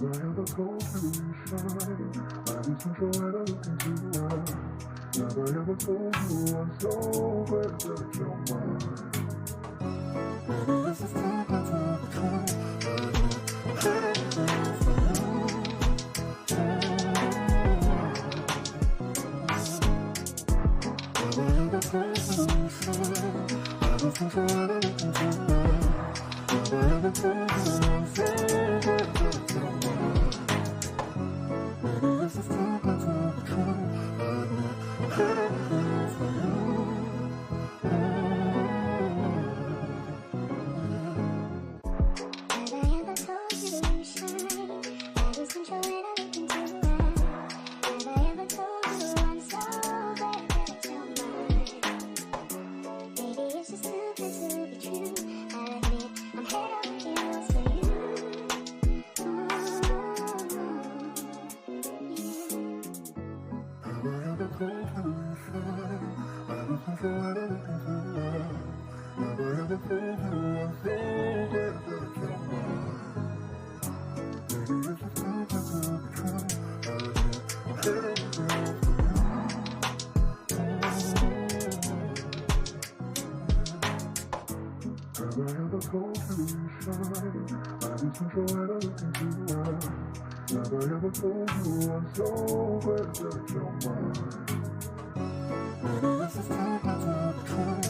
ever told you shine? I lose control and I look into your eyes. Never ever told you I'm so glad that you're mine. Baby, this is too good to be true. Never ever told you shine. I lose control and I look into your eyes. Never ever told you I'm so glad that you're mine. Baby, this is too good to be true. Never ever told you I'm so glad that you're mine. Baby, this is too good to be true.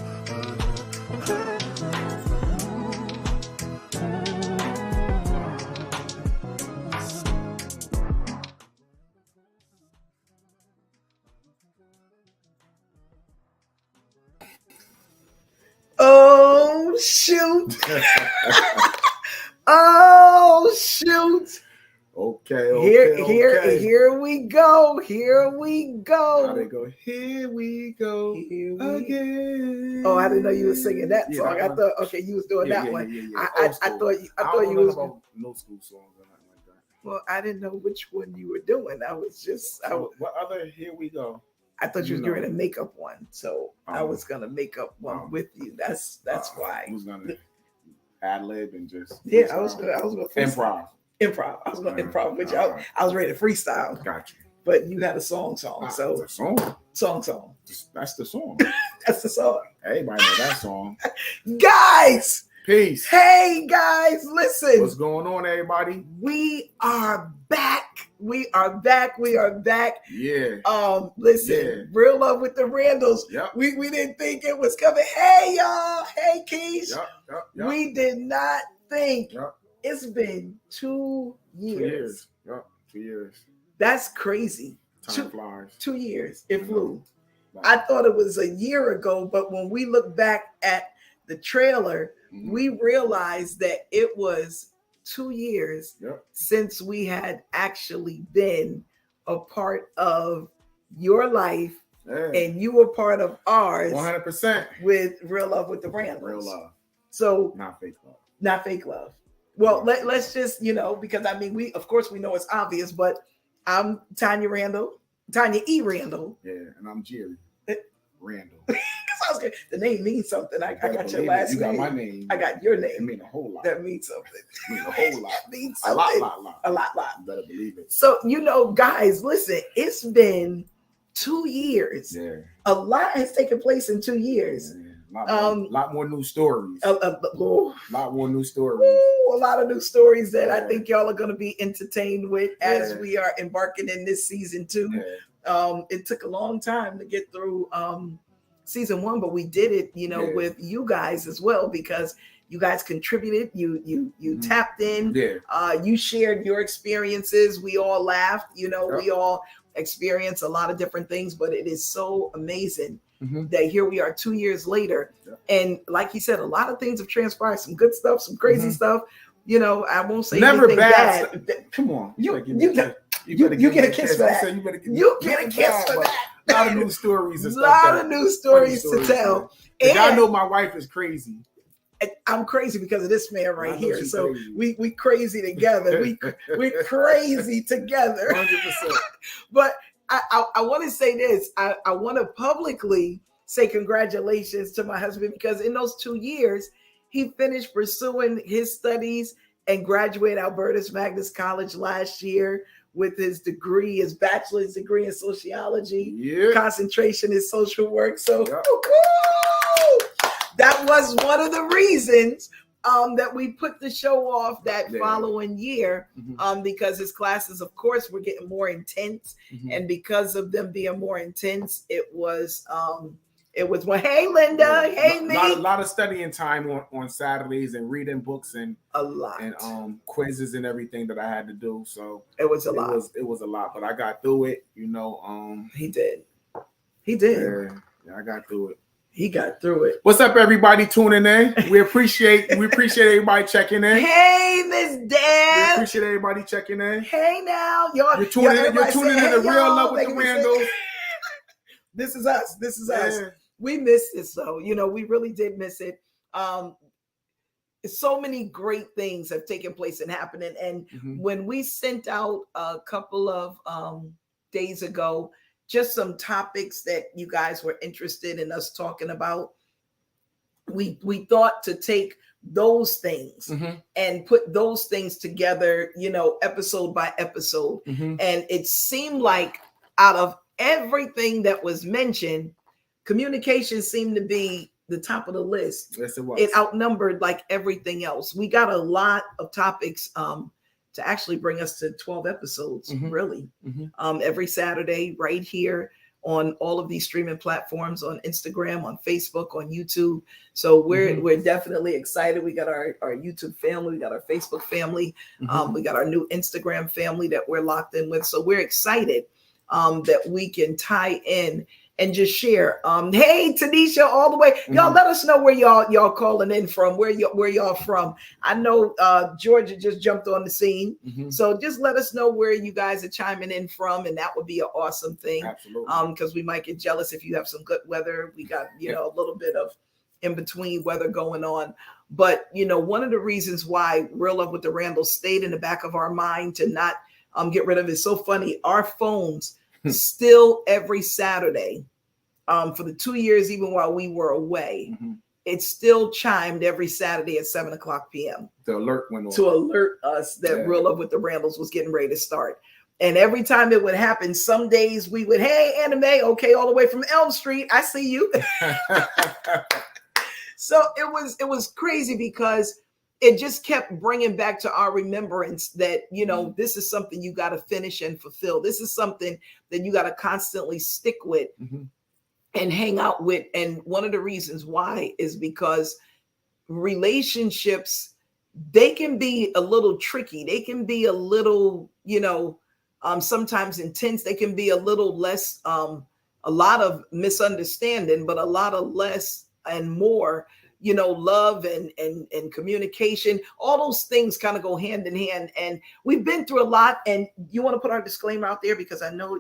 Oh, shoot. Oh, shoot. Okay. Here we go. How they go? Here we go again. Oh, I didn't know you were singing that song. That I thought, okay, you was doing that one. Yeah. I thought you was about no school songs or nothing like that. Well, I didn't know which one you were doing. I was just, what other Here We Go? I thought you was going to make up one, so I was gonna make up one with you. That's why. I was gonna ad lib and just I was gonna improv. I was gonna improv with you. I was ready to freestyle. Got you. But you had a song. So the song. That's the song. That's the song. Everybody know that song. Guys. Peace. Hey guys, listen. What's going on, everybody? We are back. Yeah. Listen, Real Love with the Randalls. Yep. We didn't think it was coming. Hey y'all. Hey Keish. Yep. We did not think. It's been 2 years. 2 years. That's crazy. Time flies. 2 years. It flew. I thought it was a year ago, but when we look back at the trailer, we realized that it was 2 years since we had actually been a part of your life, and you were part of ours 100% with Real Love with the Randalls. Real love. So not fake love. Not fake love. Well, let's just, because I mean, we know it's obvious, but I'm Tanya E. Randall. Yeah, and I'm Jerry Randall. The name means something. I got your last name. You got my name. I got your name. It means a whole lot. That means something. It means a whole lot. It means something. A lot. You better believe it. So, guys, listen, it's been 2 years. Yeah. A lot has taken place in 2 years. Yeah. Lot more new stories. A lot more new stories. A lot of new stories that I think y'all are going to be entertained with as we are embarking in this season 2. Yeah. It took a long time to get through season 1, but we did it, with you guys as well, because you guys contributed. You tapped in. Yeah. You shared your experiences. We all laughed. We all experienced a lot of different things, but it is so amazing that here we are 2 years later. Yeah. And like he said, a lot of things have transpired, some good stuff, some crazy stuff. I won't say never anything bad. bad. Come on. You get a kiss for that. You get a kiss for that. A lot of new stories. A lot of new stories to tell. And I know my wife is crazy. I'm crazy because of this man right here. So we crazy together. We're crazy together. 100%. But I want to say this. I want to publicly say congratulations to my husband, because in those 2 years, he finished pursuing his studies and graduated Albertus Magnus College last year with his degree, his bachelor's degree in sociology, concentration in social work. So that was one of the reasons that we put the show off that following year, because his classes, of course, were getting more intense. And because of them being more intense, it was well, hey Linda, hey me. A lot of studying time on Saturdays and reading books and a lot and quizzes and everything that I had to do. So it was a lot. It was a lot, but I got through it. He did. Yeah, I got through it. He got through it. What's up, everybody tuning in? We appreciate everybody checking in. Hey, Miss Dan. We appreciate everybody checking in. Hey now, y'all. You're tuning in to Real Love with the Randalls. This is us. This is us. We missed this though. We really did miss it. So many great things have taken place and happening. And when we sent out a couple of days ago, just some topics that you guys were interested in us talking about, we thought to take those things and put those things together, episode by episode. And it seemed like out of everything that was mentioned, communication seemed to be the top of the list. Yes, it was. It outnumbered like everything else. We got a lot of topics to actually bring us to 12 episodes, really. Every Saturday right here on all of these streaming platforms, on Instagram, on Facebook, on YouTube. So we're definitely excited. We got our YouTube family, we got our Facebook family, we got our new Instagram family that we're locked in with. So we're excited that we can tie in and just share. Hey, Tanisha, all the way. Y'all let us know where y'all calling in from, where y'all from. I know Georgia just jumped on the scene. So just let us know where you guys are chiming in from, and that would be an awesome thing. Absolutely. Because we might get jealous if you have some good weather. We got, a little bit of in between weather going on. But, one of the reasons why Real Love with the Randalls stayed in the back of our mind to not get rid of it. It's so funny. Our phones still every Saturday, for the 2 years, even while we were away, it still chimed every Saturday at 7:00 p.m. The alert went on to alert us that Real Love with the Randalls was getting ready to start. And every time it would happen, some days we would, hey, Anime, okay, all the way from Elm Street, I see you. So it was crazy because it just kept bringing back to our remembrance that, this is something you got to finish and fulfill. This is something that you got to constantly stick with and hang out with. And one of the reasons why is because relationships, they can be a little tricky. They can be a little, sometimes intense. They can be a little less, a lot of misunderstanding, but a lot of less and more, love and communication. All those things kind of go hand in hand. And we've been through a lot. And you want to put our disclaimer out there because I know,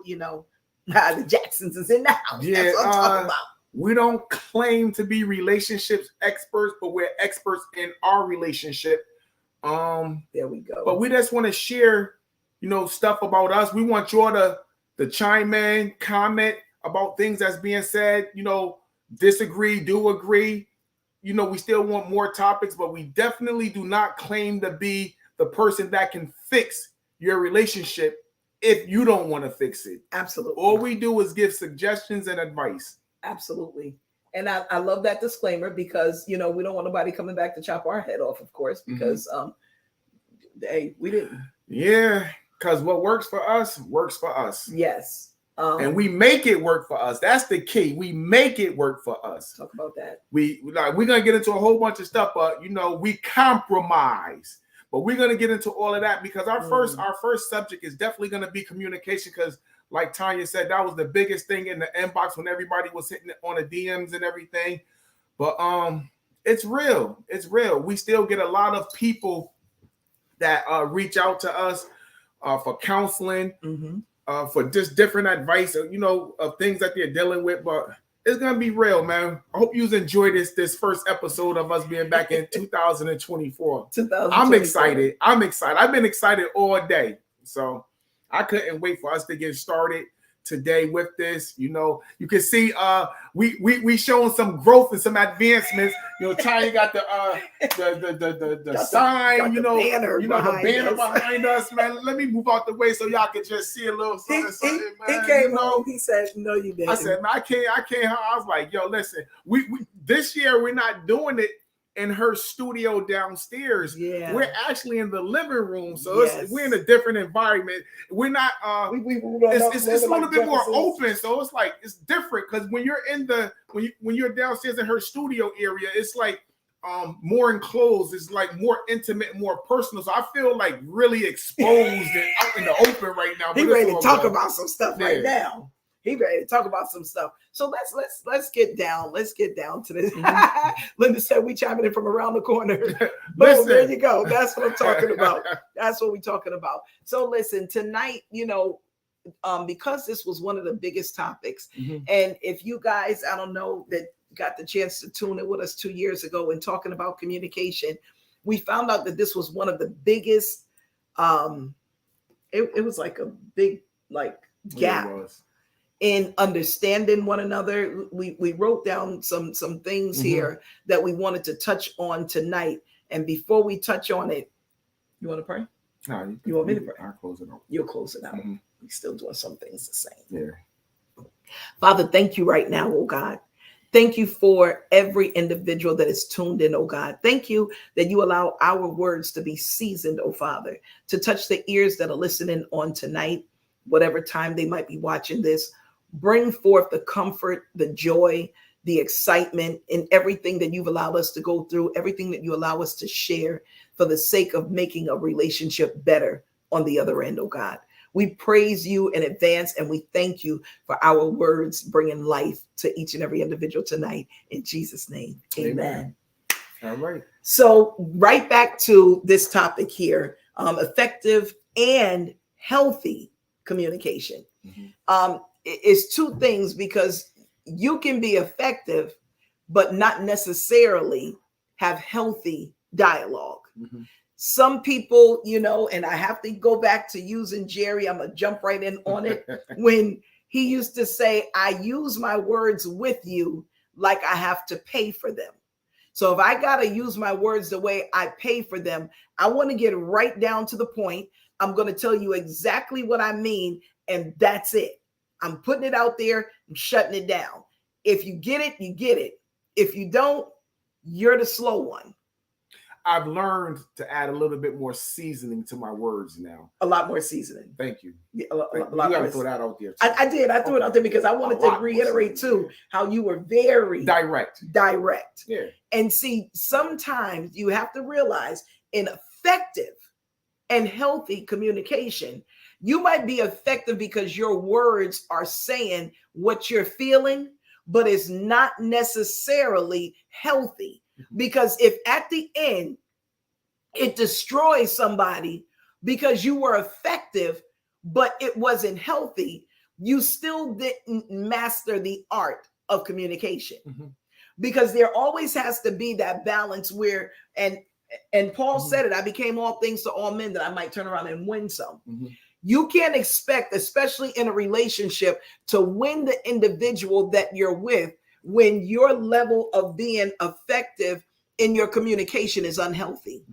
the Jacksons is in the house. Yeah, that's what I'm talking about. We don't claim to be relationships experts, but we're experts in our relationship. There we go. But we just want to share, stuff about us. We want y'all to chime in, comment about things that's being said. Disagree, do agree. We still want more topics, but we definitely do not claim to be the person that can fix your relationship if you don't want to fix it. Absolutely. All we do is give suggestions and advice. Absolutely. And I love that disclaimer because, we don't want nobody coming back to chop our head off, of course, because hey, we didn't. Yeah, because what works for us works for us. Yes. And we make it work for us. That's the key. We make it work for us. Talk about that. We're gonna get into a whole bunch of stuff, but we compromise. But we're gonna get into all of that because our first subject is definitely gonna be communication. Because, like Tanya said, that was the biggest thing in the inbox when everybody was hitting it on the DMs and everything. But it's real. It's real. We still get a lot of people that reach out to us for counseling. For just different advice, of things that they're dealing with. But it's gonna be real, man. I hope you enjoyed this first episode of us being back in 2024. I'm excited. I've been excited all day, so I couldn't wait for us to get started. today with this. You know, you can see we showing some growth and some advancements. You know, Tanya got the sign, the banner behind us, man. Let me move out the way so y'all can just see a little something, man. He came home, he said, no, you didn't. I said, man, I can't. I was like, yo, listen, we this year we're not doing it in her studio downstairs. Yeah, we're actually in the living room, so we're in a different environment. We're not it's a little bit more open, so it's like it's different because when you're in the when you're downstairs in her studio area, it's like more enclosed, it's like more intimate, more personal. So I feel like really exposed and out in the open right now. He ready to talk about some stuff right now. He ready to talk about some stuff. So let's get down. Let's get down to this. Linda said we chiming in from around the corner. Boom, there you go. That's what I'm talking about. That's what we're talking about. So listen, tonight, you know, because this was one of the biggest topics, and if you guys, I don't know, that got the chance to tune in with us 2 years ago and talking about communication, we found out that this was one of the biggest. It was like a big gap in understanding one another. We wrote down some things here that we wanted to touch on tonight. And before we touch on it, you want to pray? No, you want me to pray? I'll close it out. You'll close it out. We're still doing some things the same. Yeah. Father, thank you right now, oh God. Thank you for every individual that is tuned in, oh God. Thank you that you allow our words to be seasoned, oh Father, to touch the ears that are listening on tonight, whatever time they might be watching this. Bring forth the comfort, the joy, the excitement, and everything that you've allowed us to go through, everything that you allow us to share for the sake of making a relationship better on the other end, oh God. We praise you in advance and we thank you for our words bringing life to each and every individual tonight. In Jesus' name, amen. All right. So right back to this topic here, effective and healthy communication. It's two things, because you can be effective, but not necessarily have healthy dialogue. Some people, you know, and I have to go back to using Jerry. I'm going to jump right in on it. When he used to say, I use my words with you like I have to pay for them. So if I got to use my words the way I pay for them, I want to get right down to the point. I'm going to tell you exactly what I mean. And that's it. I'm putting it out there. I'm shutting it down. If you get it, you get it. If you don't, you're the slow one. I've learned to add a little bit more seasoning to my words now. A lot more seasoning. Thank you. Yeah, a lot you got to throw that out there. I did. I threw it out there because I wanted to reiterate too how you were very direct. Yeah. And see, sometimes you have to realize in effective and healthy communication, you might be effective because your words are saying what you're feeling, but it's not necessarily healthy. Because if at the end it destroys somebody because you were effective, but it wasn't healthy, you still didn't master the art of communication. Because there always has to be that balance where, and Paul said it, I became all things to all men that I might turn around and win some. You can't expect, especially in a relationship, to win the individual that you're with when your level of being effective in your communication is unhealthy.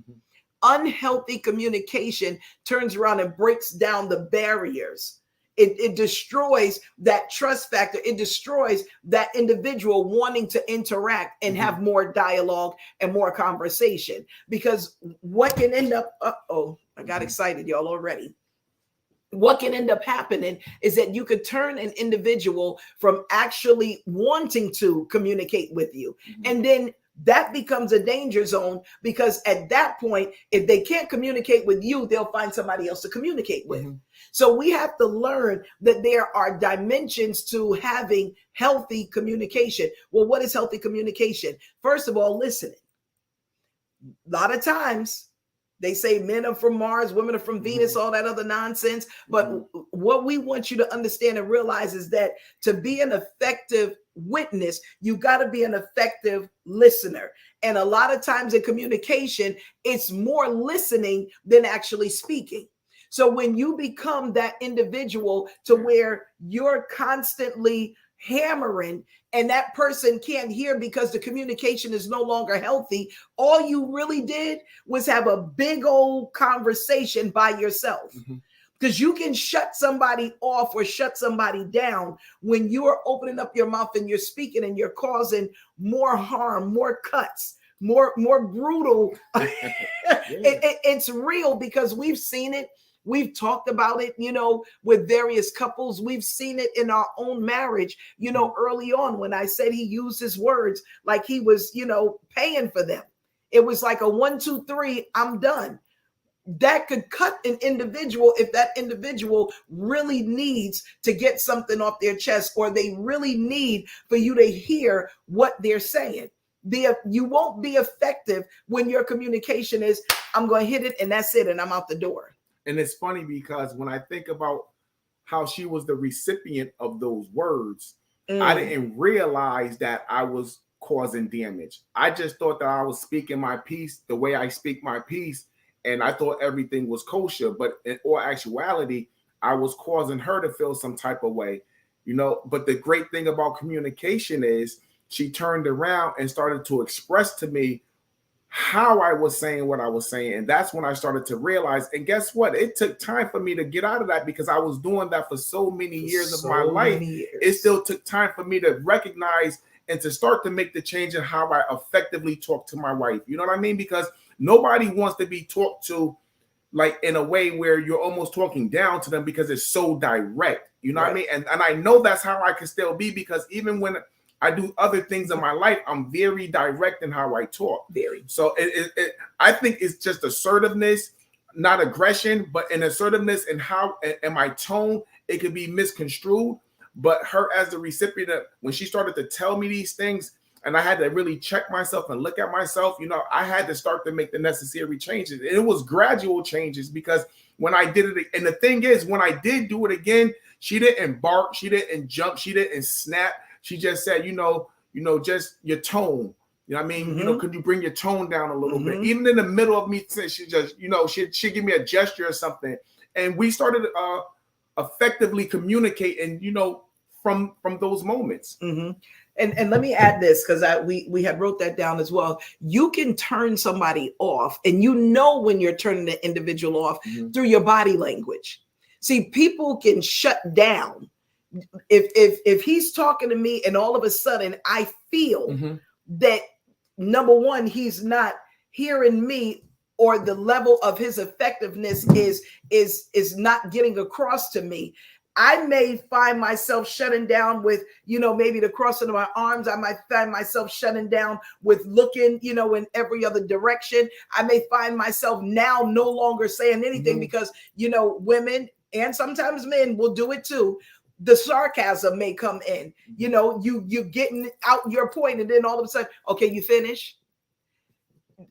Unhealthy communication turns around and breaks down the barriers. It destroys that trust factor. It destroys that individual wanting to interact and have more dialogue and more conversation. Because what can end up, I got excited, y'all, already. What can end up happening is that you could turn an individual from actually wanting to communicate with you. And then that becomes a danger zone, because at that point, if they can't communicate with you, they'll find somebody else to communicate with. So we have to learn that there are dimensions to having healthy communication. Well, what is healthy communication? First of all, listening. A lot of times, they say men are from Mars, women are from Venus, all that other nonsense. But what we want you to understand and realize is that to be an effective witness, you got to be an effective listener. And a lot of times in communication, it's more listening than actually speaking. So when you become that individual to where you're constantly hammering and that person can't hear because the communication is no longer healthy, all you really did was have a big old conversation by yourself. Because you can shut somebody off or shut somebody down when you're opening up your mouth and you're speaking and you're causing more harm, more cuts, more brutal. It's real because we've seen it. We've talked about it, you know, with various couples. We've seen it in our own marriage, you know, early on when I said he used his words like he was, you know, paying for them. It was like a 1, 2, 3, I'm done. That could cut an individual if that individual really needs to get something off their chest, or they really need for you to hear what they're saying. You won't be effective when your communication is, I'm going to hit it and that's it and I'm out the door. And it's funny because when I think about how she was the recipient of those words, I didn't realize that I was causing damage. I just thought that I was speaking my piece the way I speak my piece. And I thought everything was kosher, but in all actuality, I was causing her to feel some type of way, you know. But the great thing about communication is she turned around and started to express to me how I was saying what I was saying. And that's when I started to realize, and guess what? It took time for me to get out of that because I was doing that for so many years of my life. It still took time for me to recognize and to start to make the change in how I effectively talk to my wife. You know what I mean? Because nobody wants to be talked to like in a way where you're almost talking down to them because it's so direct. You know what I mean? And I know that's how I can still be, because even when I do other things in my life, I'm very direct in how I talk. Very. So I think it's just assertiveness, not aggression, but an assertiveness in how, and my tone, it could be misconstrued. But her as the recipient, when she started to tell me these things, and I had to really check myself and look at myself, you know, I had to start to make the necessary changes. And it was gradual changes, because when I did it, and the thing is, when I did do it again, she didn't bark, she didn't jump, she didn't snap. She just said, you know, just your tone. You know what I mean? You know, could you bring your tone down a little bit? Even in the middle of me, she just, you know, she'd give me a gesture or something. And we started effectively communicating, you know, from those moments. And let me add this, because we had wrote that down as well. You can turn somebody off, and you know when you're turning the individual off through your body language. See, people can shut down. If he's talking to me and all of a sudden I feel that, number one, he's not hearing me, or the level of his effectiveness is not getting across to me, I may find myself shutting down with, you know, maybe the crossing of my arms. I might find myself shutting down with looking, you know, in every other direction. I may find myself now no longer saying anything because, you know, women and sometimes men will do it too. The sarcasm may come in, you know, you getting out your point, and then all of a sudden, okay, you finish.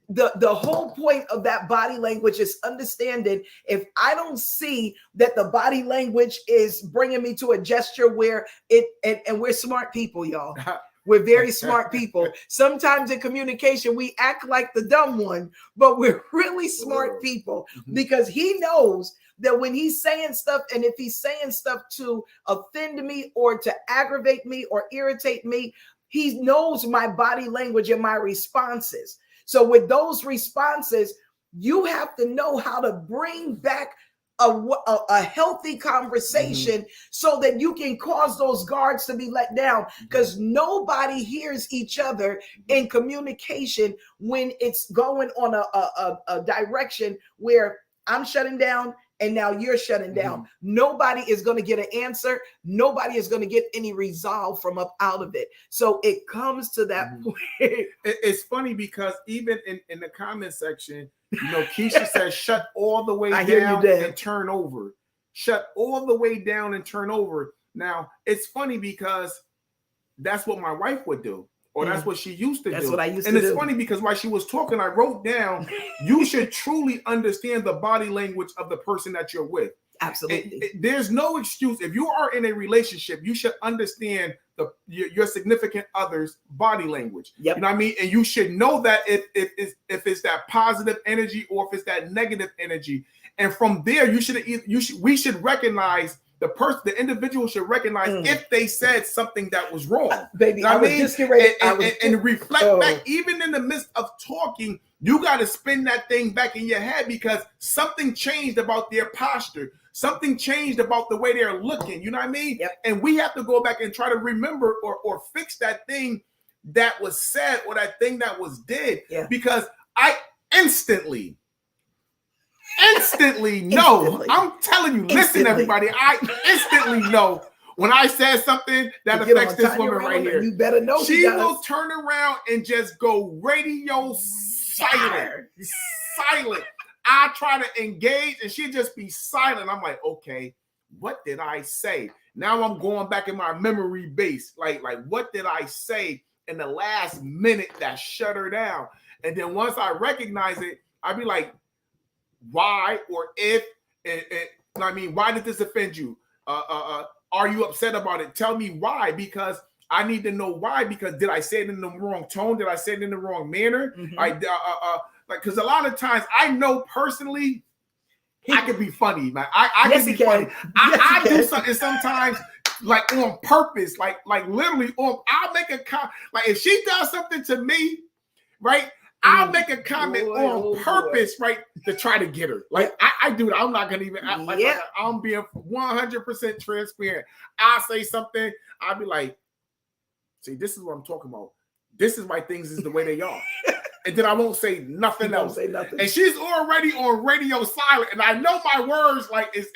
The whole point of that body language is understanding, if I don't see that the body language is bringing me to a gesture where and we're smart people, y'all. We're very smart people. Sometimes in communication, we act like the dumb one, but we're really smart people, because he knows that when he's saying stuff, and if he's saying stuff to offend me or to aggravate me or irritate me, he knows my body language and my responses. So with those responses, you have to know how to bring back a healthy conversation so that you can cause those guards to be let down, because nobody hears each other in communication when it's going on a direction where I'm shutting down and now you're shutting down. Nobody is going to get an answer. Nobody is going to get any resolve from up out of it. So it comes to that point. It's funny because even in the comment section, you know, Keisha says, shut all the way down and turn over. Shut all the way down and turn over. Now, it's funny because that's what my wife would do. Or that's what she used to do. That's what I used to do. And it's funny because while she was talking, I wrote down, you should truly understand the body language of the person that you're with. Absolutely. There's no excuse. If you are in a relationship, you should understand your significant other's body language. You know what I mean? And you should know that if it's that positive energy or if it's that negative energy. And from there, we should recognize the individual should recognize if they said something that was wrong. Baby, I mean, just get ready. And reflect back, even in the midst of talking, you got to spin that thing back in your head because something changed about their posture. Something changed about the way they're looking. You know what I mean? Yep. And we have to go back and try to remember or fix that thing that was said or that thing that was did. Yeah. Because I instantly know. I'm telling you, listen, everybody. I instantly know when I said something that affects this woman right here. You better know she will turn around and just go radio silent. Silent. I try to engage and she'd just be silent. I'm like, okay, what did I say? Now I'm going back in my memory base. Like what did I say in the last minute that shut her down? And then once I recognize it, I'd be like, why or if, I mean, why did this offend you? Are you upset about it? Tell me why, because I need to know why, because did I say it in the wrong tone? Did I say it in the wrong manner? Because a lot of times I know personally I can be funny, man. I can be funny. I do something sometimes like on purpose, like literally I'll make a comment. Like if she does something to me, right? I'll make a comment on purpose, right, to try to get her. Like I do that. I'm not gonna even act like I'm being 100% transparent. I'll say something. I'll be like, see, this is what I'm talking about. This is why things is the way they are. And then I won't say nothing else. Say nothing. And she's already on radio silent, and I know my words like is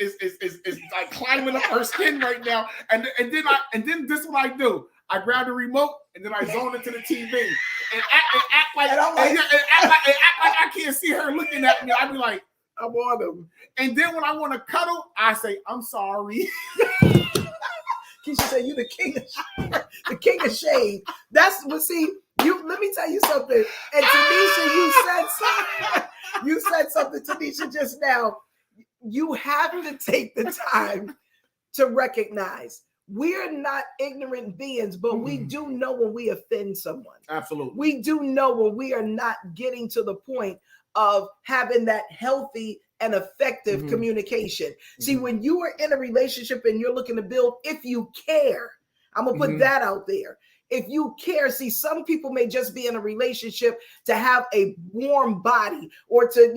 like climbing up her skin right now. And then this is what I do. I grab the remote and then I zone into the TV and act like I can't see her looking at me. I be like, I'm on them. And then when I want to cuddle, I say, I'm sorry. Keisha said, "You the king of shade." That's what. See, you. Let me tell you something. And Tanisha, you said something, Tanisha, just now. You have to take the time to recognize we're not ignorant beings, but we do know when we offend someone. Absolutely, we do know when we are not getting to the point of having that healthy and effective communication. See, when you are in a relationship and you're looking to build, if you care, I'm gonna put that out there. If you care, see, some people may just be in a relationship to have a warm body or to,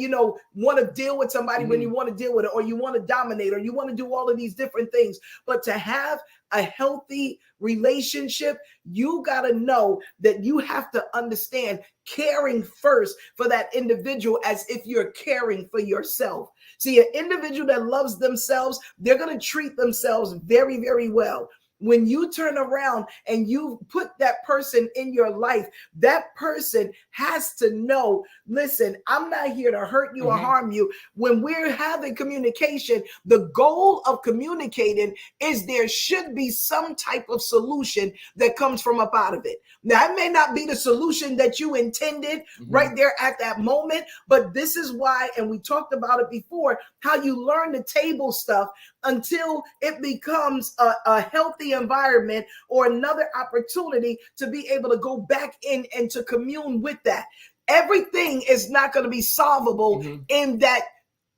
want to deal with somebody when you want to deal with it, or you want to dominate, or you want to do all of these different things. But to have a healthy relationship, you got to know that you have to understand caring first for that individual as if you're caring for yourself. See, an individual that loves themselves, they're going to treat themselves very, very well. When you turn around and you put that person in your life, that person has to know, listen, I'm not here to hurt you or harm you. When we're having communication, the goal of communicating is there should be some type of solution that comes from up out of it. Now, it may not be the solution that you intended right there at that moment, but this is why, and we talked about it before, how you learn the table stuff until it becomes a healthy environment or another opportunity to be able to go back in and to commune with that. Everything is not going to be solvable in that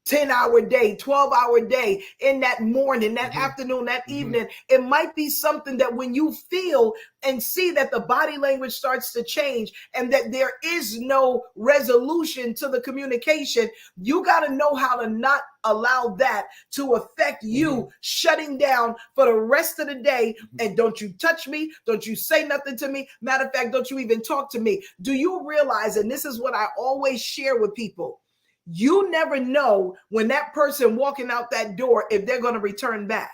10-hour day, 12-hour day, in that morning, that afternoon, that evening. It might be something that when you feel and see that the body language starts to change and that there is no resolution to the communication, you got to know how to not allow that to affect you shutting down for the rest of the day. And don't you touch me. Don't you say nothing to me. Matter of fact, don't you even talk to me. Do you realize, and this is what I always share with people, you never know when that person walking out that door, if they're going to return back.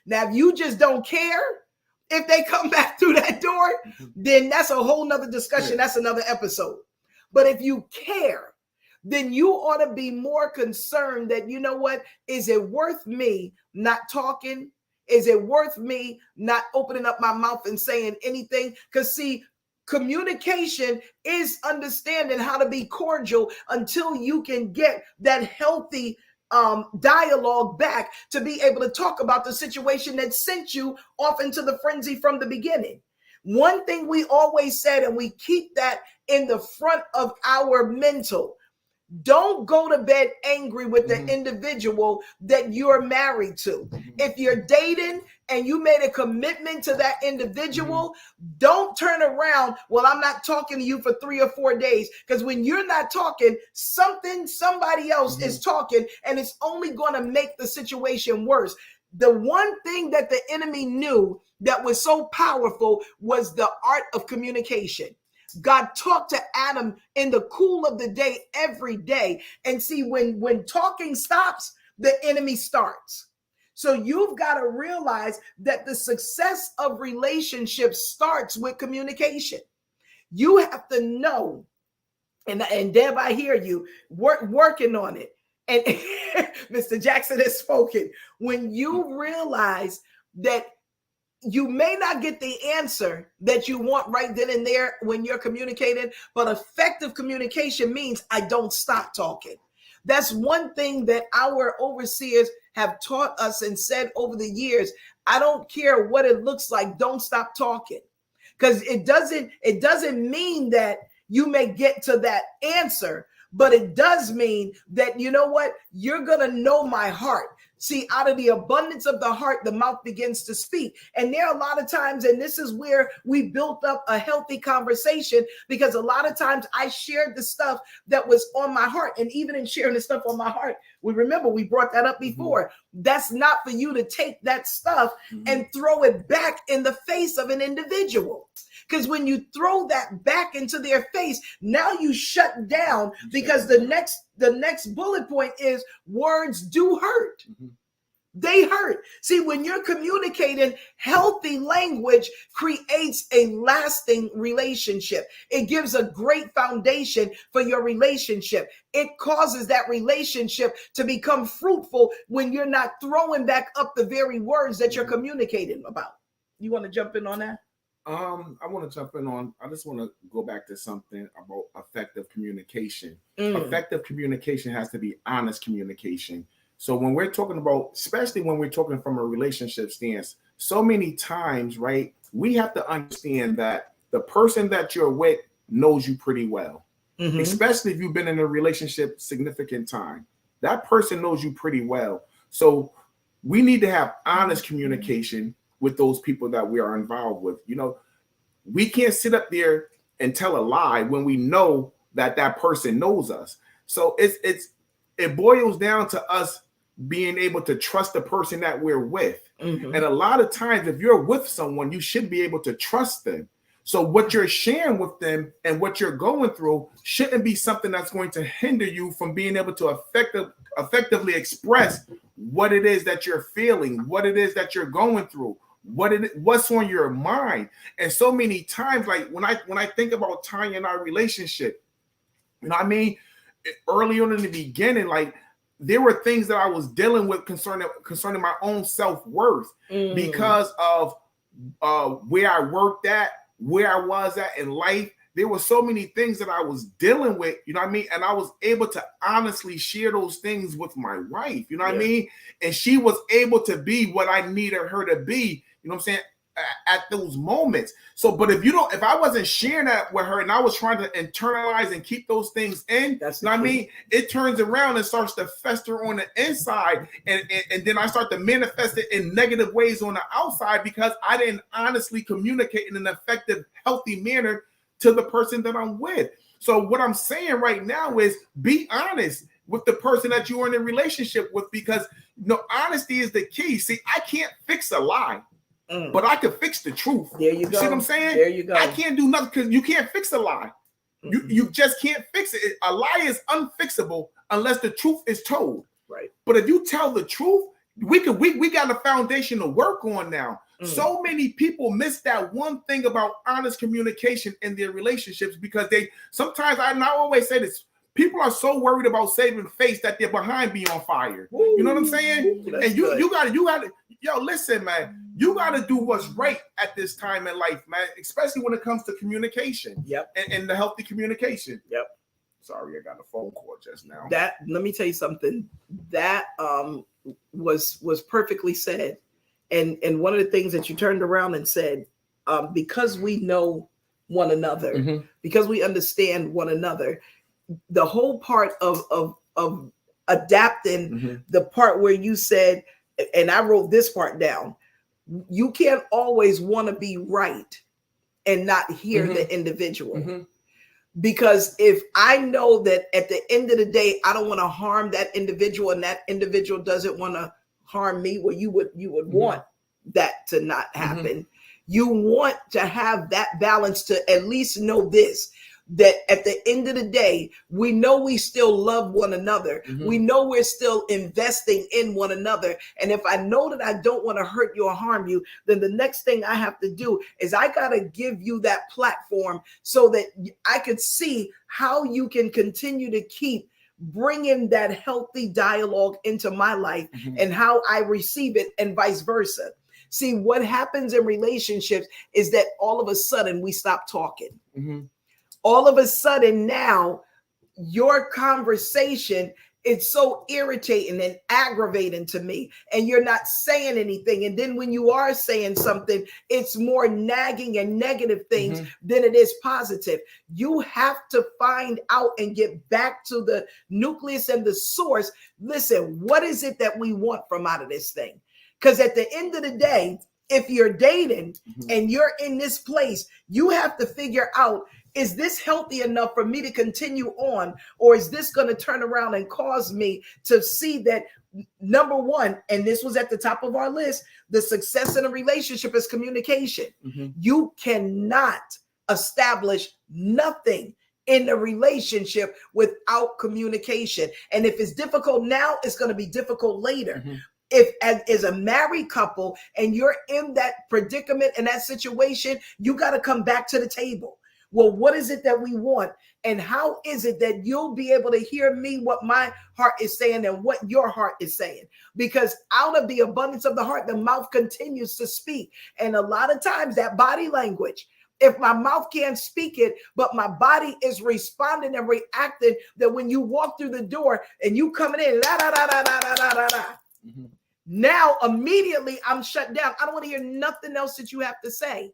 Now, if you just don't care if they come back through that door, then that's a whole nother discussion. That's another episode. But if you care, then you ought to be more concerned that, you know what, is it worth me not talking? Is it worth me not opening up my mouth and saying anything? Because see, communication is understanding how to be cordial until you can get that healthy dialogue back to be able to talk about the situation that sent you off into the frenzy from the beginning. One thing we always said, and we keep that in the front of our mental, Don't go to bed angry with the individual that you're married to. If you're dating and you made a commitment to that individual, don't turn around, well, I'm not talking to you for 3 or 4 days. Because when you're not talking, somebody else is talking, and it's only going to make the situation worse. The one thing that the enemy knew that was so powerful was the art of communication. God talked to Adam in the cool of the day every day. And see, when talking stops, the enemy starts. So you've got to realize that the success of relationships starts with communication. You have to know, and Deb, I hear you working on it. And Mr. Jackson has spoken. When you realize that you may not get the answer that you want right then and there when you're communicating, but effective communication means I don't stop talking. That's one thing that our overseers have taught us and said over the years. I don't care what it looks like. Don't stop talking, because it doesn't mean that you may get to that answer, but it does mean that, you know what, you're going to know my heart. See, out of the abundance of the heart, the mouth begins to speak. And there are a lot of times, and this is where we built up a healthy conversation, because a lot of times I shared the stuff that was on my heart. And even in sharing the stuff on my heart, we brought that up before. That's not for you to take that stuff and throw it back in the face of an individual. Because when you throw that back into their face, now you shut down, because the next bullet point is words do hurt. They hurt. See, when you're communicating, healthy language creates a lasting relationship. It gives a great foundation for your relationship. It causes that relationship to become fruitful when you're not throwing back up the very words that you're communicating about. You want to jump in on that? I want to jump in on, I just want to go back to something about effective communication. Effective communication has to be honest communication. So when we're talking about, especially when we're talking from a relationship stance, so many times, right, we have to understand that the person that you're with knows you pretty well, especially if you've been in a relationship significant time. That person knows you pretty well. So we need to have honest communication with those people that we are involved with. You know, we can't sit up there and tell a lie when we know that that person knows us. So it boils down to us being able to trust the person that we're with. And a lot of times, if you're with someone, you should be able to trust them. So what you're sharing with them and what you're going through shouldn't be something that's going to hinder you from being able to effectively express what it is that you're feeling, what it is that you're going through, what's on your mind. And so many times, like when I think about Tanya and our relationship, you know what I mean? Early on in the beginning, like there were things that I was dealing with concerning my own self-worth because of where I worked at, where I was at in life. There were so many things that I was dealing with, you know what I mean? And I was able to honestly share those things with my wife, you know what I mean? And she was able to be what I needed her to be, you know what I'm saying, at those moments. So, but if I wasn't sharing that with her and I was trying to internalize and keep those things in, that's, you know what I mean? It turns around and starts to fester on the inside. And then I start to manifest it in negative ways on the outside because I didn't honestly communicate in an effective, healthy manner to the person that I'm with. So what I'm saying right now is be honest with the person that you're in a relationship with, because honesty is the key. See, I can't fix a lie, but I can fix the truth. There you go. See what I'm saying? There you go. I can't do nothing because you can't fix a lie. You just can't fix it. A lie is unfixable unless the truth is told. Right. But if you tell the truth, we got a foundation to work on now. So many people miss that one thing about honest communication in their relationships because sometimes I always say this, people are so worried about saving face that their behind be on fire. Ooh, you know what I'm saying? And you gotta, listen, man, you gotta do what's right at this time in life, man, especially when it comes to communication. Yep. And the healthy communication. Yep. Sorry, I got a phone call just now. Let me tell you something. That was perfectly said. And one of the things that you turned around and said, because we know one another, because we understand one another, the whole part of adapting, the part where you said, and I wrote this part down, you can't always want to be right and not hear the individual. Because if I know that at the end of the day, I don't want to harm that individual and that individual doesn't want to harm me, well, you would want that to not happen. You want to have that balance to at least know this, that at the end of the day, we know we still love one another. We know we're still investing in one another. And if I know that I don't want to hurt you or harm you, then the next thing I have to do is I got to give you that platform so that I could see how you can continue to keep bringing that healthy dialogue into my life and how I receive it and vice versa. See, what happens in relationships is that all of a sudden we stop talking. All of a sudden now your conversation is so irritating and aggravating to me, and you're not saying anything. And then when you are saying something, it's more nagging and negative things than it is positive. You have to find out and get back to the nucleus and the source. Listen, what is it that we want from out of this thing? Because at the end of the day, if you're dating and you're in this place, you have to figure out, is this healthy enough for me to continue on? Or is this going to turn around and cause me to see that, number one, and this was at the top of our list, the success in a relationship is communication. You cannot establish nothing in a relationship without communication. And if it's difficult now, it's going to be difficult later. If as a married couple and you're in that predicament and that situation, you got to come back to the table. Well, what is it that we want? And how is it that you'll be able to hear me, what my heart is saying and what your heart is saying? Because out of the abundance of the heart, the mouth continues to speak. And a lot of times that body language, if my mouth can't speak it, but my body is responding and reacting, that when you walk through the door and you coming in, la, da, da, da, da, da, da, da. Now, immediately I'm shut down. I don't want to hear nothing else that you have to say.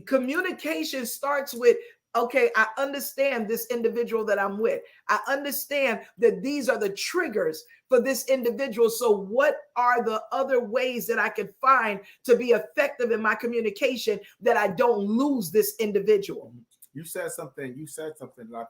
Communication starts with, okay, I understand this individual that I'm with. I understand that these are the triggers for this individual. So what are the other ways that I can find to be effective in my communication that I don't lose this individual? You said something that I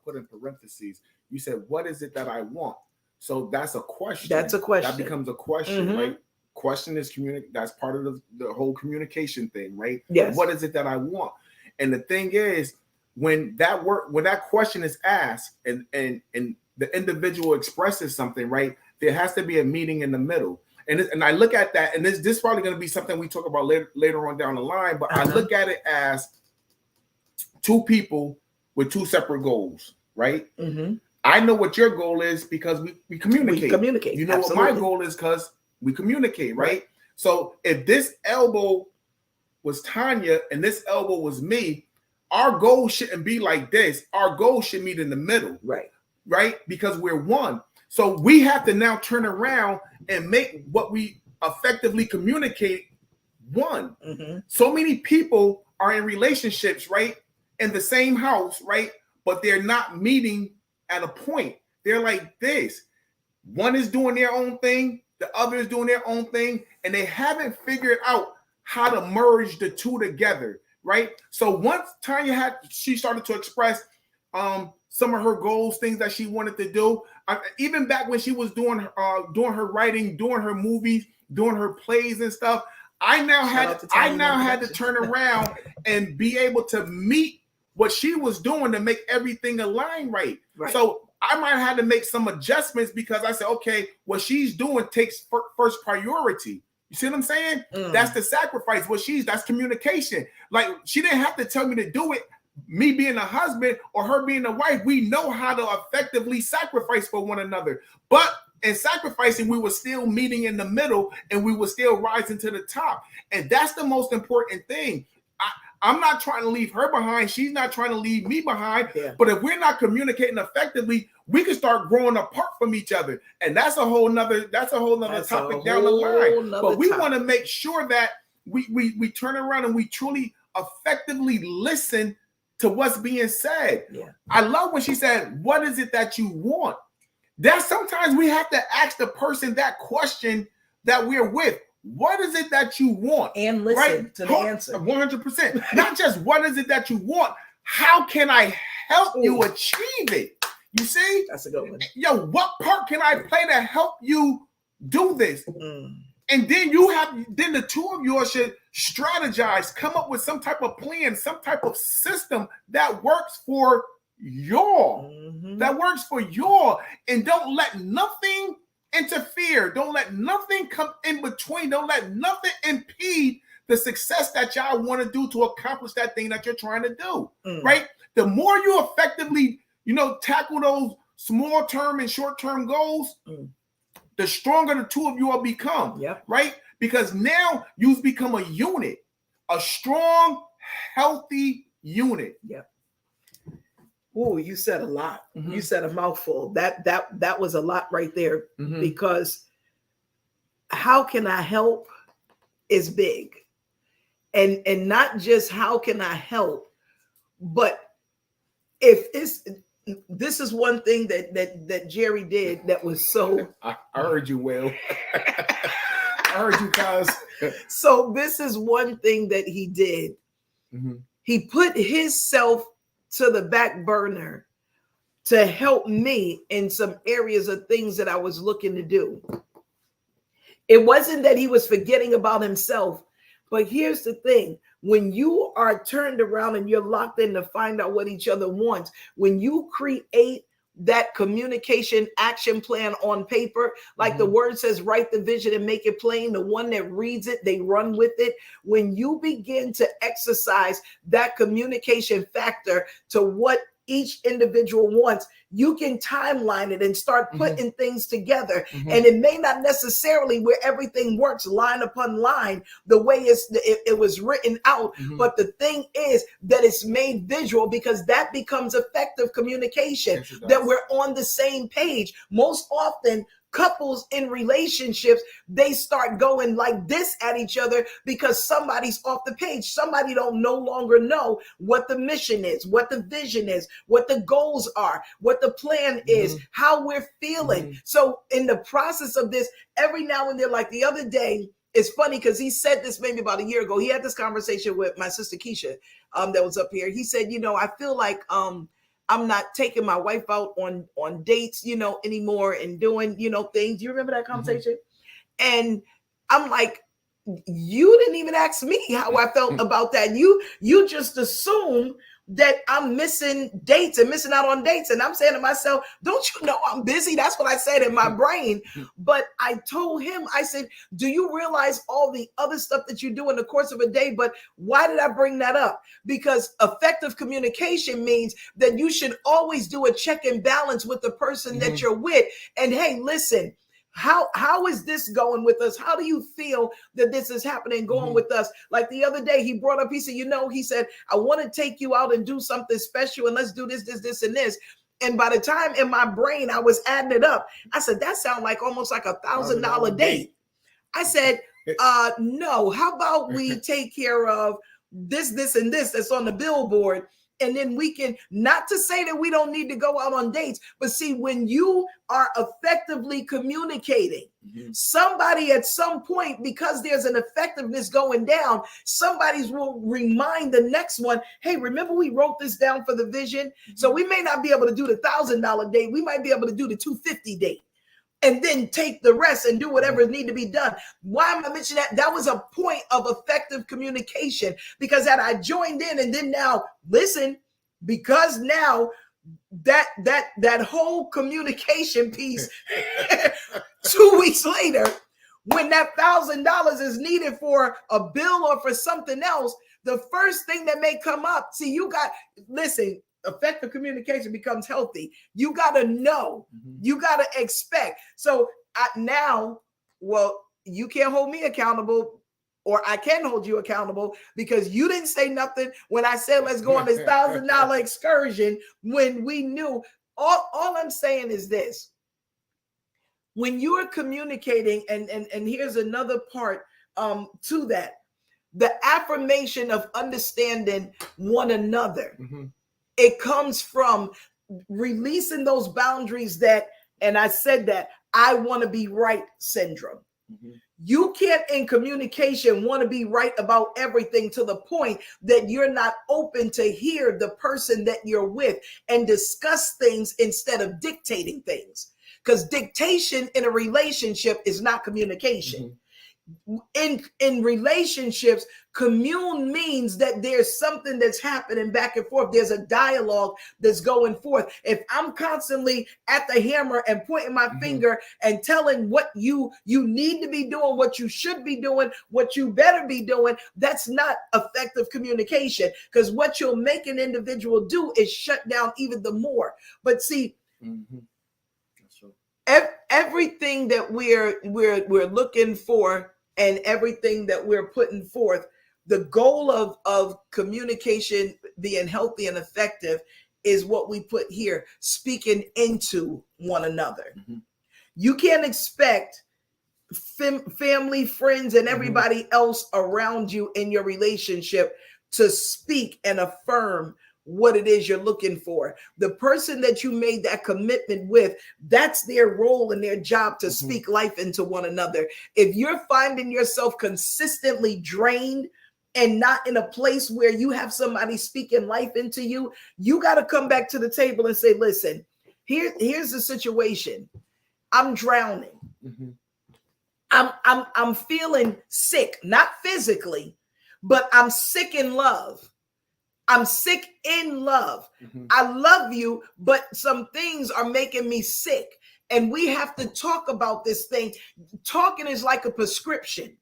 put in parentheses. You said, what is it that I want? So that's a question. That's a question. That becomes a question, right? Question is that's part of the whole communication thing, right? Yes. What is it that I want? And the thing is, when that question is asked and the individual expresses something, right? There has to be a meeting in the middle. And I look at that, and this probably going to be something we talk about later on down the line, but I look at it as two people with two separate goals, right? I know what your goal is because we communicate. You know what my goal is because we communicate, right? So if this elbow was Tanya and this elbow was me, our goal shouldn't be like this. Our goal should meet in the middle, right? Because we're one. So we have to now turn around and make what we effectively communicate one. So many people are in relationships, right? In the same house, right? But they're not meeting at a point. They're like this. One is doing their own thing. The other is doing their own thing, and they haven't figured out how to merge the two together, right? So once Tanya she started to express some of her goals, things that she wanted to do, even back when she was doing her writing, doing her movies, doing her plays and stuff. I now had to turn around and be able to meet what she was doing to make everything align right. So I might have to make some adjustments because I said, okay, what she's doing takes first priority. You see what I'm saying? That's the sacrifice. That's communication. Like, she didn't have to tell me to do it. Me being a husband or her being a wife, we know how to effectively sacrifice for one another. But in sacrificing, we were still meeting in the middle and we were still rising to the top. And that's the most important thing. I'm not trying to leave her behind. She's not trying to leave me behind. But if we're not communicating effectively, we can start growing apart from each other. And that's a whole nother topic down the line. But we want to make sure that we turn around and we truly effectively listen to what's being said. Yeah. I love when she said, what is it that you want? That sometimes we have to ask the person that question that we're with. What is it that you want? And listen to the answer. 100%. Not just what is it that you want. How can I help you achieve it? You see? That's a good one. Yo, what part can I play to help you do this? Mm. And then then the two of you should strategize, come up with some type of plan, some type of system that works for y'all. Mm-hmm. That works for y'all. And don't let nothing interfere. Don't let nothing come in between. Don't let nothing impede the success that y'all want to do to accomplish that thing that you're trying to do. Right? The more you effectively, tackle those small term and short term goals, the stronger the two of you will become. Yep. Right? Because now you've become a unit, a strong, healthy unit. Yep. Oh, you said a lot. Mm-hmm. You said a mouthful. That was a lot right there, because how can I help is big. And not just how can I help, but this is one thing that Jerry did that was so. I heard you, Will. I heard you guys. So this is one thing that he did. Mm-hmm. He put himself to the back burner to help me in some areas of things that I was looking to do. It wasn't that he was forgetting about himself, but here's the thing. When you are turned around and you're locked in to find out what each other wants, when you create that communication action plan on paper, like the word says, write the vision and make it plain. The one that reads it, they run with it. When you begin to exercise that communication factor to what each individual wants, you can timeline it and start putting things together. And it may not necessarily where everything works line upon line the way it was written out. But the thing is that it's made visual, because that becomes effective communication, that we're on the same page. Most often, couples in relationships, they start going like this at each other because somebody's off the page. Somebody don't no longer know what the mission is, what the vision is, what the goals are, what the plan is, how we're feeling. So in the process of this, every now and then, like the other day, it's funny because he said this maybe about a year ago. He had this conversation with my sister Keisha that was up here. He said, I feel like I'm not taking my wife out on dates, anymore, and doing, things. You remember that conversation? And I'm like, you didn't even ask me how I felt about that. You just assume that I'm missing dates and missing out on dates. And I'm saying to myself, don't you know I'm busy? That's what I said in my brain. But I told him, I said, do you realize all the other stuff that you do in the course of a day? But why did I bring that up? Because effective communication means that you should always do a check and balance with the person that you're with. And hey, listen, how is this going with us? How do you feel that this is happening, going with us? Like the other day, he brought up, he said, he said, I want to take you out and do something special, and let's do this, and this. And by the time in my brain, I was adding it up. I said, that sounds like almost like $1,000 date. I said, no, how about we take care of this, and this that's on the billboard. And then we can, not to say that we don't need to go out on dates, but see, when you are effectively communicating, somebody at some point, because there's an effectiveness going down, somebody's will remind the next one, hey, remember we wrote this down for the vision? So we may not be able to do the $1,000 date. We might be able to do the $250 date. And then take the rest and do whatever need to be done. Why am I mentioning that? That was a point of effective communication, because had I joined in and then now listen, because now that whole communication piece 2 weeks later, when that $1,000 is needed for a bill or for something else, the first thing that may come up, see, listen, effective communication becomes healthy. You got to know, you got to expect. So you can't hold me accountable, or I can hold you accountable, because you didn't say nothing when I said, let's go on this $1,000 excursion, when we knew. All I'm saying is this: when you're communicating, and here's another part to that. the affirmation of understanding one another. Mm-hmm. It comes from releasing those boundaries that, and I said that, I want to be right syndrome. Mm-hmm. You can't in communication want to be right about everything to the point that you're not open to hear the person that you're with and discuss things instead of dictating things. Because dictation in a relationship is not communication. Mm-hmm. In relationships, commune means that there's something that's happening back and forth. There's a dialogue that's going forth. If I'm constantly at the hammer and pointing my finger and telling what you need to be doing, what you should be doing, what you better be doing, that's not effective communication, because what you'll make an individual do is shut down even the more. But see, everything that we're looking for and everything that we're putting forth, the goal of communication being healthy and effective is what we put here: speaking into one another. You can't expect family, friends, and everybody else around you in your relationship to speak and affirm what it is you're looking for. The person that you made that commitment with, that's their role and their job to speak life into one another. If you're finding yourself consistently drained and not in a place where you have somebody speaking life into you, you got to come back to the table and say, listen, here's the situation. I'm drowning. I'm feeling sick, not physically, but I'm sick in love. I'm sick in love. I love you, but some things are making me sick. And we have to talk about this thing. Talking is like a prescription.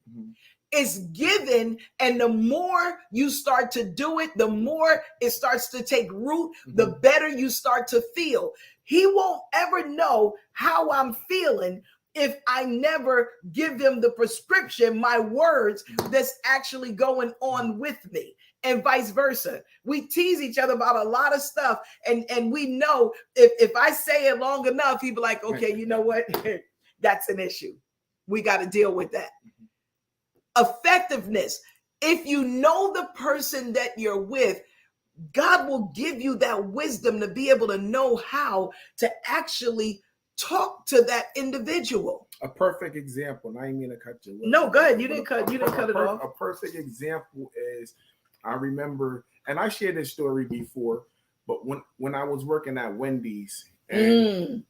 It's given, and the more you start to do it, the more it starts to take root, the better you start to feel. He won't ever know how I'm feeling if I never give him the prescription, my words, that's actually going on with me. And vice versa. We tease each other about a lot of stuff. And we know if I say it long enough, he'll be like, okay, you know what? That's an issue. We got to deal with that. Effectiveness. If you know the person that you're with, God will give you that wisdom to be able to know how to actually talk to that individual. A perfect example. I didn't mean to cut you. No, go ahead. You didn't cut it off. A perfect example is, I remember, and I shared this story before, but when I was working at Wendy's and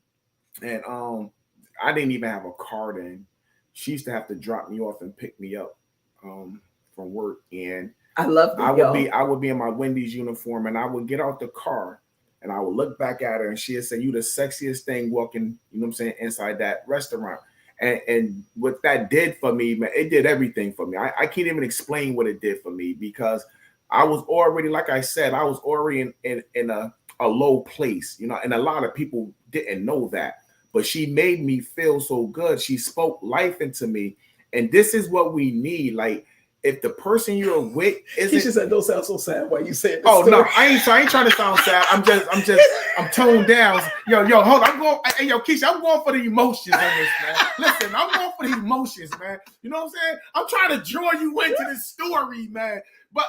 I didn't even have a car then. She used to have to drop me off and pick me up from work, and I would be in my Wendy's uniform, and I would get out the car and I would look back at her, and she'd say, "You the sexiest thing walking," you know what I'm saying, inside that restaurant. And what that did for me, man, it did everything for me. I can't even explain what it did for me, because I was already, like I said, I was already in a low place, you know, and a lot of people didn't know that. But she made me feel so good. She spoke life into me. And this is what we need. Like, if the person you're with isn't... Keisha said, don't sound so sad while you say it. Oh, story. No, I ain't trying to sound sad. I'm toned down. Yo, hold on. Hey, Keisha, I'm going for the emotions on this, man. Listen, I'm going for the emotions, man. You know what I'm saying? I'm trying to draw you into this story, man. But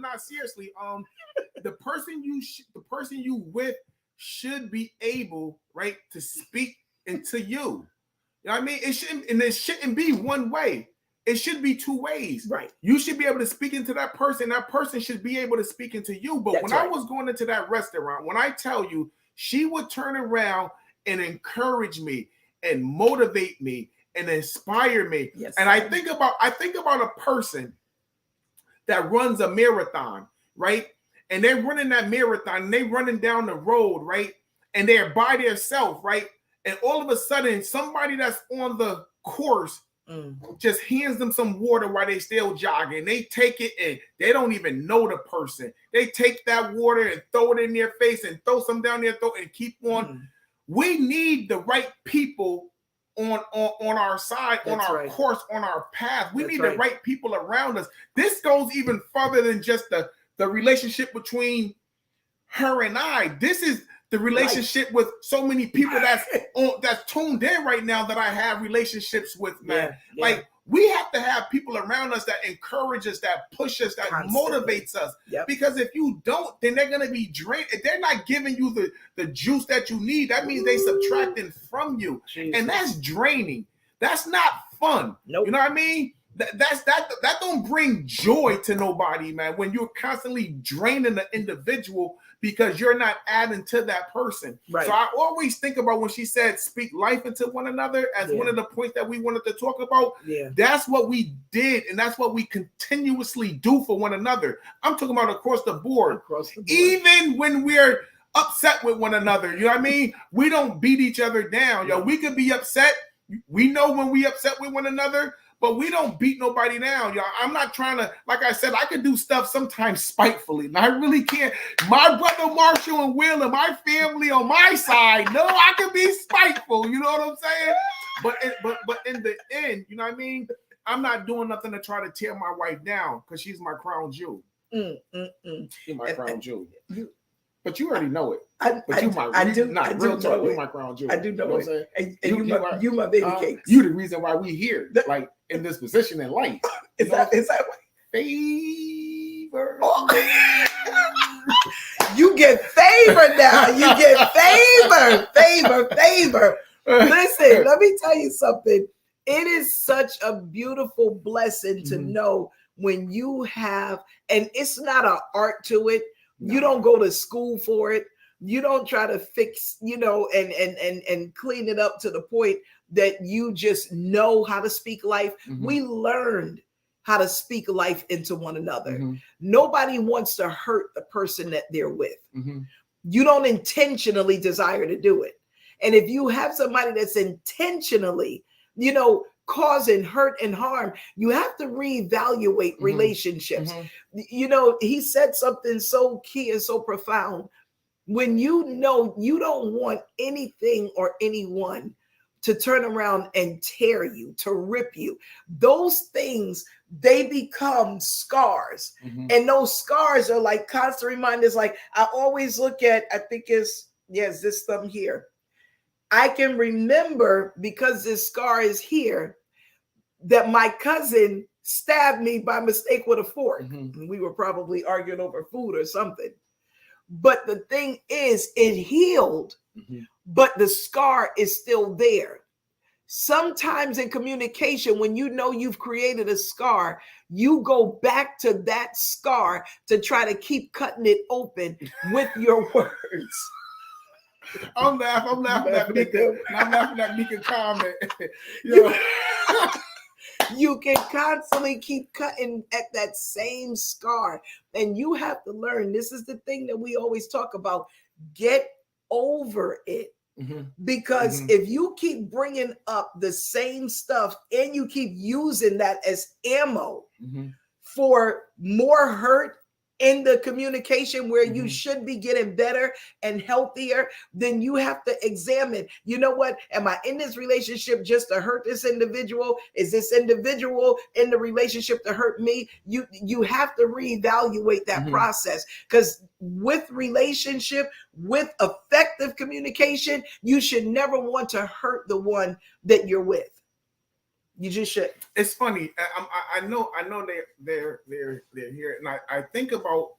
not seriously. The person you with should be able, right, to speak into you. You know what I mean? It shouldn't be one way. It should be two ways. Right. You should be able to speak into that person. That person should be able to speak into you. But when I was going into that restaurant, when I tell you, she would turn around and encourage me and motivate me and inspire me. Yes, and I think about a person that runs a marathon, right? And they're running that marathon, and they're running down the road, right? And they're by themselves, right? And all of a sudden, somebody that's on the course just hands them some water while they still jogging. They take it and they don't even know the person. They take that water and throw it in their face and throw some down their throat and keep on. We need the right people on our side, on our course, on our path. We need the right people around us. This goes even further than just the relationship between her and I. This is the relationship with so many people that's tuned in right now that I have relationships with, man. Yeah. Like, We have to have people around us that encourage us, that push us, that motivates us. Yep. Because if you don't, then they're going to be drained. If they're not giving you the juice that you need, that means they subtracting from you. Jesus. And that's draining. That's not fun. Nope. You know what I mean? That don't bring joy to nobody, man, when you're constantly draining the individual because you're not adding to that person. Right. So I always think about when she said speak life into one another as one of the points that we wanted to talk about. Yeah. That's what we did, and that's what we continuously do for one another. I'm talking about across the board. Even when we're upset with one another, you know what I mean? We don't beat each other down. Yo, we could be upset. We know when we upset with one another, but we don't beat nobody down, y'all. I'm not trying to, like I said, I can do stuff sometimes spitefully, and I really can't. My brother Marshall and Will and my family on my side, no, I can be spiteful. You know what I'm saying? But in the end, you know what I mean? I'm not doing nothing to try to tear my wife down because she's my crown jewel. She's my crown jewel. But you already know it. You my crown jewel. I do know it. And you my baby cakes. You the reason why we here, like in this position in life. Is that favor? Oh. You get favor now. You get favor. Listen, let me tell you something. It is such a beautiful blessing to know when you have, and it's not an art to it. No. You don't go to school for it. You don't try to fix, and clean it up to the point that you just know how to speak life. We learned how to speak life into one another. Nobody wants to hurt the person that they're with. You don't intentionally desire to do it. And if you have somebody that's intentionally, causing hurt and harm, you have to reevaluate relationships. He said something so key and so profound. When you know you don't want anything or anyone to turn around and tear you, to rip you, those things, they become scars. And those scars are like constant reminders. Like I always look at, I think it's, this thumb here. I can remember, because this scar is here, that my cousin stabbed me by mistake with a fork. We were probably arguing over food or something. But the thing is, it healed, but the scar is still there. Sometimes in communication, when you know you've created a scar, you go back to that scar to try to keep cutting it open with your words. I'm laughing at Mika. I'm laughing at Mika comment. You can constantly keep cutting at that same scar. And you have to learn, this is the thing that we always talk about, get over it. Because if you keep bringing up the same stuff and you keep using that as ammo for more hurt in the communication where you should be getting better and healthier, then you have to examine, you know what? Am I in this relationship just to hurt this individual? Is this individual in the relationship to hurt me? You have to reevaluate that process, because with relationship, with effective communication, you should never want to hurt the one that you're with. You just should. It's funny. I know they're here, and I think about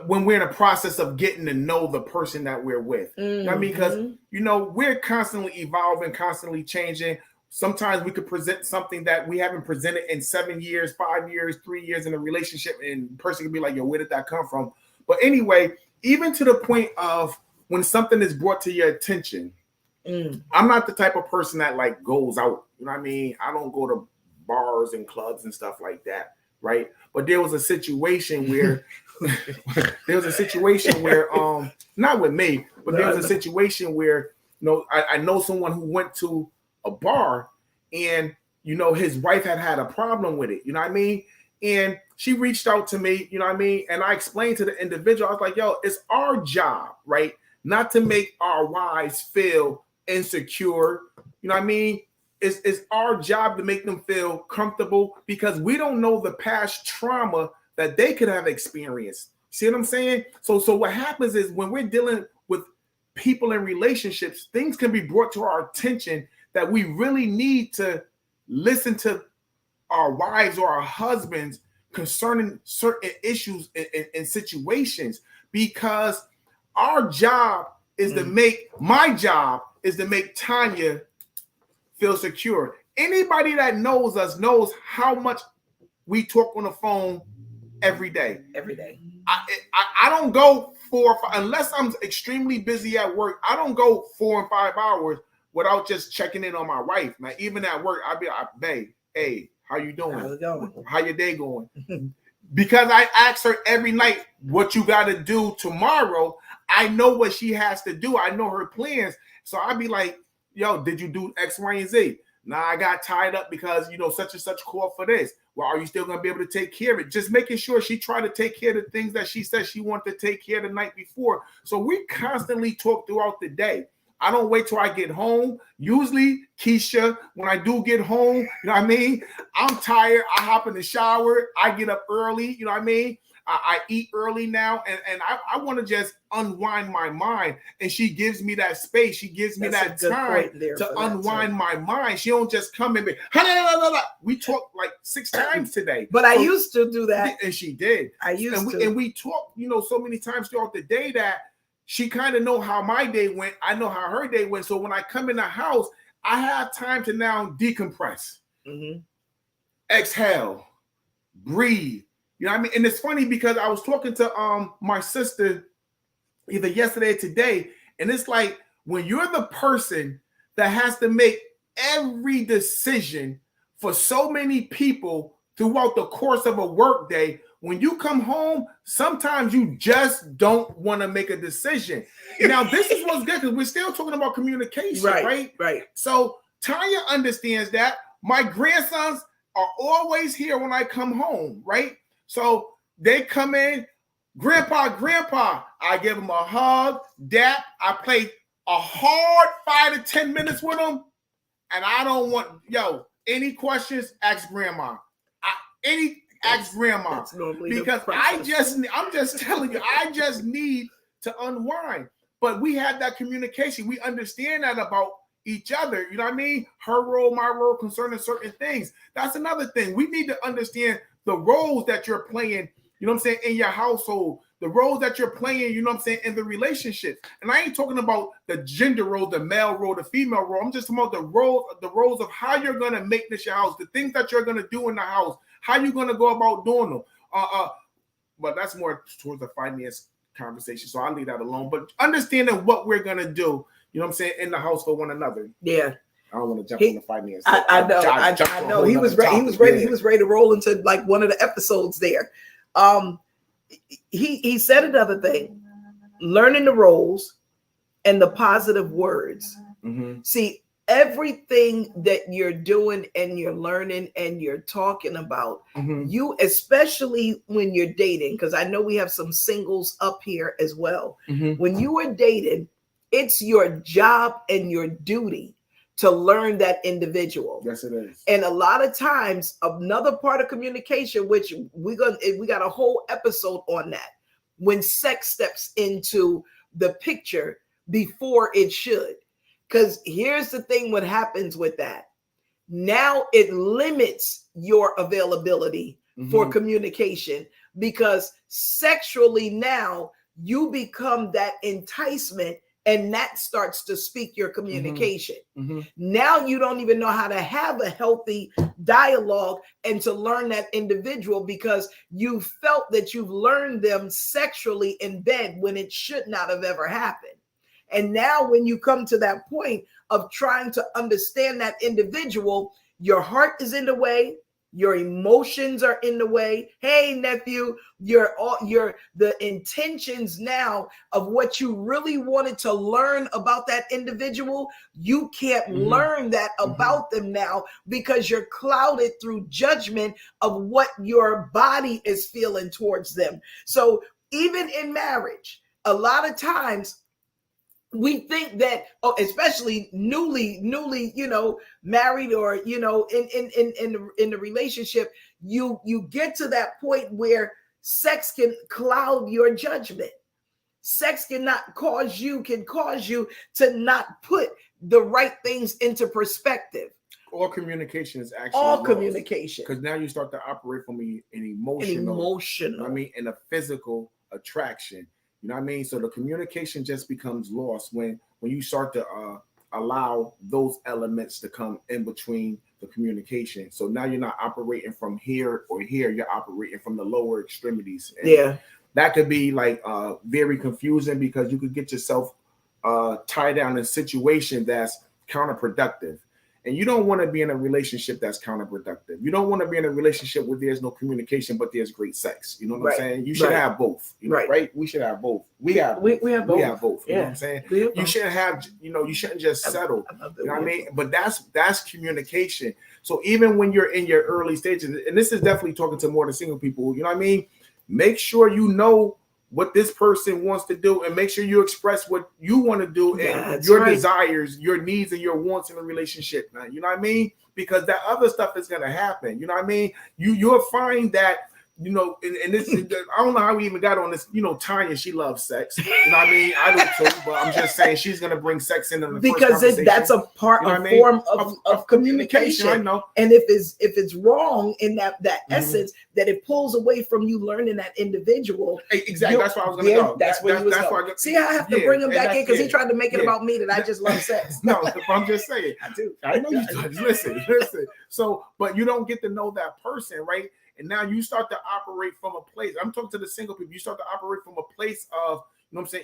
when we're in a process of getting to know the person that we're with. You know what I mean? Because we're constantly evolving, constantly changing. Sometimes we could present something that we haven't presented in 7 years, 5 years, 3 years in a relationship, and the person can be like, "Yo, where did that come from?" But anyway, even to the point of when something is brought to your attention. I'm not the type of person that like goes out. You know what I mean? I don't go to bars and clubs and stuff like that, right? But there was a situation where not with me, but there was a situation where I know someone who went to a bar, and his wife had a problem with it. You know what I mean? And she reached out to me. You know what I mean? And I explained to the individual, I was like, "Yo, it's our job, right? Not to make our wives feel insecure." You know what I mean? It's our job to make them feel comfortable, because we don't know the past trauma that they could have experienced. See what I'm saying? So what happens is, when we're dealing with people in relationships, things can be brought to our attention that we really need to listen to our wives or our husbands concerning certain issues and situations, because our job is to my job is to make Tanya feel secure. Anybody that knows us knows how much we talk on the phone every day. Every day. I don't go unless I'm extremely busy at work. I don't go 4 and 5 hours without just checking in on my wife. Now, even at work, I'll be like, babe, hey, how you doing? How's it going? How your day going? Because I ask her every night what you got to do tomorrow. I know what she has to do. I know her plans. So I'd be like, yo, did you do X, Y, and Z? Nah, I got tied up because, such and such called for this. Well, are you still going to be able to take care of it? Just making sure she tried to take care of the things that she said she wanted to take care of the night before. So we constantly talk throughout the day. I don't wait till I get home. Usually, Keisha, when I do get home, you know what I mean? I'm tired. I hop in the shower. I get up early. You know what I mean? I eat early now, and I want to just unwind my mind. And she gives me that space. She gives me that time to unwind my mind. She don't just come and be, we talked like 6 times today. But I used to do that. And she did. I used to. And we talk, so many times throughout the day that she kind of know how my day went. I know how her day went. So when I come in the house, I have time to now decompress, exhale, breathe. You know what I mean? And it's funny because I was talking to my sister either yesterday or today, and it's like when you're the person that has to make every decision for so many people throughout the course of a work day, when you come home, sometimes you just don't want to make a decision. Now, this is what's good because we're still talking about communication, right? Right. So Tanya understands that. My grandsons are always here when I come home, right? So they come in, grandpa, I give them a hug, dap. I play a hard 5 to 10 minutes with them. And I don't want, any questions, ask grandma. Ask grandma. Because I'm just telling you, I just need to unwind. But we have that communication. We understand that about each other. You know what I mean? Her role, my role concerning certain things. That's another thing. We need to understand the roles that you're playing, in your household, the roles that you're playing, in the relationship. And I ain't talking about the gender role, the male role, the female role. I'm just talking about the roles of how you're going to make this your house, the things that you're going to do in the house, how you're going to go about doing them. But that's more towards the finance conversation. So I'll leave that alone. But understanding what we're going to do, in the house for one another. Yeah. I don't want to jump on the finance. I know. He was ready. He was ready to roll into like one of the episodes there. He said another thing: learning the roles and the positive words. See, everything that you're doing and you're learning and you're talking about, you, especially when you're dating, because I know we have some singles up here as well. When you are dating, it's your job and your duty to learn that individual. Yes, it is. And a lot of times, another part of communication, which we got a whole episode on that, when sex steps into the picture before it should. Because here's the thing, what happens with that. Now it limits your availability for communication, because sexually now you become that enticement. And that starts to speak your communication. Now you don't even know how to have a healthy dialogue and to learn that individual, because you felt that you've learned them sexually in bed when it should not have ever happened. And now when you come to that point of trying to understand that individual, your heart is in the way. Your emotions are in the way. Hey, nephew, the intentions now of what you really wanted to learn about that individual, you can't learn that about them now, because you're clouded through judgment of what your body is feeling towards them. So even in marriage, a lot of times we think that, especially newly, married, or, in the relationship, you get to that point where sex can cloud your judgment. Sex can cause you to not put the right things into perspective. All communication is actually all lost. Communication, because now you start to operate from an emotional, you know what I mean, and a physical attraction. You know what I mean? So the communication just becomes lost when you start to allow those elements to come in between the communication. So now you're not operating from here or here, you're operating from the lower extremities. And that could be like very confusing, because you could get yourself tied down in a situation that's counterproductive. And you don't want to be in a relationship that's counterproductive. You don't want to be in a relationship where there's no communication, but there's great sex. You know what I'm saying? You should have both. You know, right? We should have both. We have both. We have both. You know what I'm saying? You shouldn't have, you shouldn't just settle. You know what I mean? But that's communication. So even when you're in your early stages, and this is definitely talking to more than single people, you know what I mean? Make sure you know what this person wants to do, and make sure you express what you want to do and your desires, your needs, and your wants in a relationship, man. You know what I mean? Because that other stuff is going to happen. You know what I mean? You'll find that, and this is, I don't know how we even got on this. Tanya, she loves sex. You know what I mean? I do too, but I'm just saying she's going to bring sex into the because first conversation. That's a part, a form of communication. I know. And if it's wrong in that essence, that it pulls away from you learning that individual. Exactly. That's why I was going to go. That's where you was going. See, I have to bring him back in because he tried to make it about me that I just love sex. No, but I'm just saying. I do. I know you do. Listen. So, but you don't get to know that person, right? And now you start to operate from a place. I'm talking to the single people. You start to operate from a place of,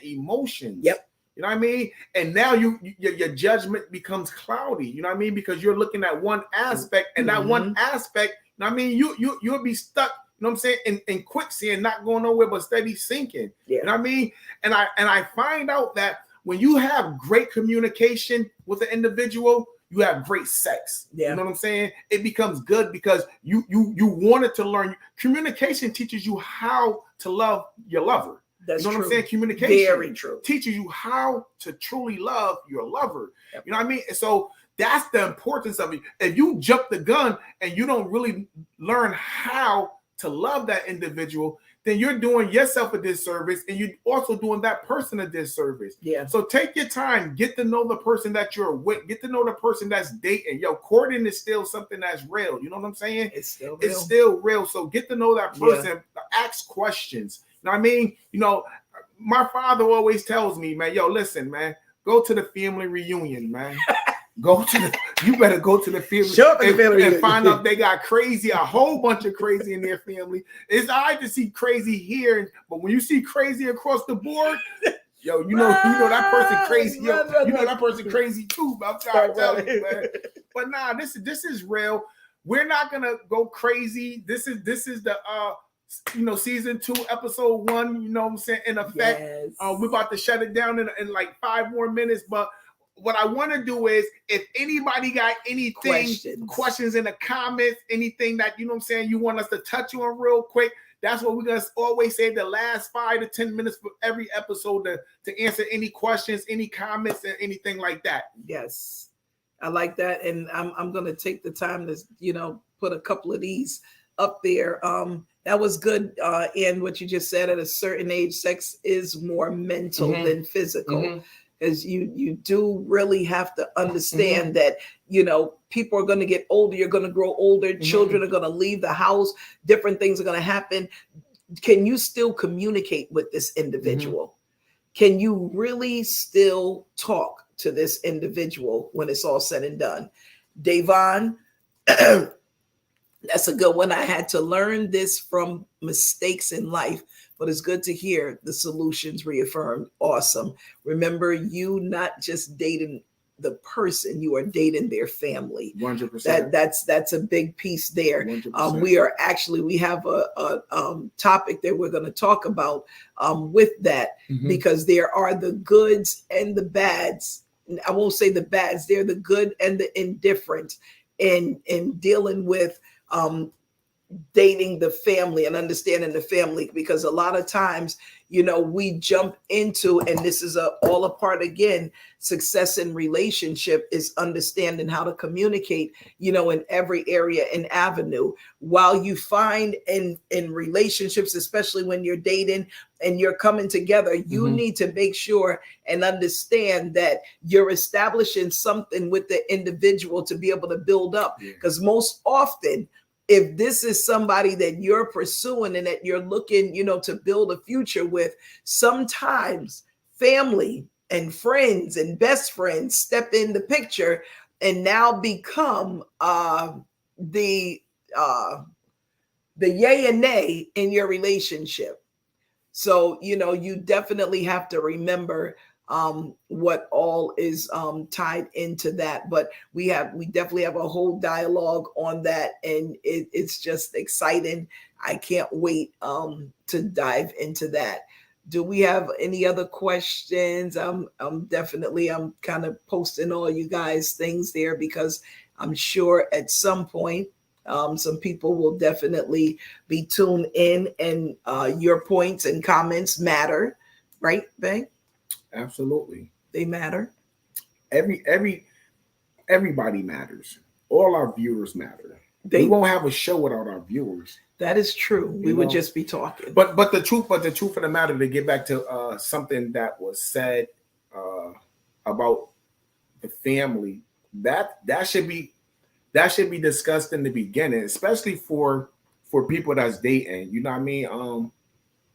emotions. Yep. You know what I mean? And now your judgment becomes cloudy. You know what I mean? Because you're looking at one aspect, and that one aspect, you know what I mean? You'll be stuck, you know what I'm saying, in quicksand, not going nowhere but steady sinking. Yeah. You know what I mean? And I find out that when you have great communication with an individual, you have great sex. Yeah. You know what I'm saying? It becomes good because you wanted to learn. Communication teaches you how to love your lover. That's you know true. What I'm saying? Communication very true. Teaches you how to truly love your lover. Yep. You know what I mean? So that's the importance of it. If you jump the gun and you don't really learn how to love that individual, then you're doing yourself a disservice, and you're also doing that person a disservice. Yeah. So take your time, get to know the person that you're with, get to know the person that's dating. Courting is still something that's real. You know what I'm saying? It's still real. It's still real. So get to know that person. Ask questions. You know what I mean? My father always tells me, man, listen, man, go to the family reunion, man. You better go to the family and find out they got crazy, a whole bunch of crazy in their family. It's all right to see crazy here, but when you see crazy across the board, you know that person crazy. You know that person crazy too. I'm trying to tell you, man. But nah, this is real. We're not gonna go crazy. This is the season 2, episode 1. You know what I'm saying? In effect, we're about to shut it down in like 5 more minutes, but. What I want to do is, if anybody got anything, questions in the comments, anything that, you know what I'm saying, you want us to touch on real quick, that's what we're going to always say, the last 5 to 10 minutes for every episode to answer any questions, any comments, and anything like that. Yes, I like that. And I'm going to take the time to, put a couple of these up there. That was good. And what you just said, at a certain age, sex is more mental than physical. Because you do really have to understand that, people are going to get older. You're going to grow older. Children are going to leave the house. Different things are going to happen. Can you still communicate with this individual? Can you really still talk to this individual when it's all said and done? Davon, that's a good one. I had to learn this from mistakes in life. But it's good to hear the solutions reaffirmed. Awesome. Remember, you not just dating the person, you are dating their family. 100%. That's a big piece there. 100%. We have a topic that we're going to talk about with that, because there are the goods and the bads. I won't say the bads. They're the good and the indifferent in dealing with dating the family and understanding the family, because a lot of times, we jump into, and this is all a part, again, success in relationship is understanding how to communicate, in every area and avenue. While you find in relationships, especially when you're dating, and you're coming together, you need to make sure and understand that you're establishing something with the individual to be able to build up. Because most often, if this is somebody that you're pursuing and that you're looking, to build a future with, sometimes family and friends and best friends step in the picture and now become the yay and nay in your relationship. So, you definitely have to remember what all is tied into that. But we definitely have a whole dialogue on that, and it's just exciting. I can't wait to dive into that. Do we have any other questions? I'm kind of posting all you guys things there because I'm sure at some point some people will definitely be tuned in, and your points and comments matter, right, Bang? Absolutely, they matter. Everybody matters. All our viewers matter. We won't have a show without our viewers. That is true. We would just be talking. But the truth of the matter, to get back to something that was said about the family, that should be discussed in the beginning, especially for people that's dating. You know what I mean?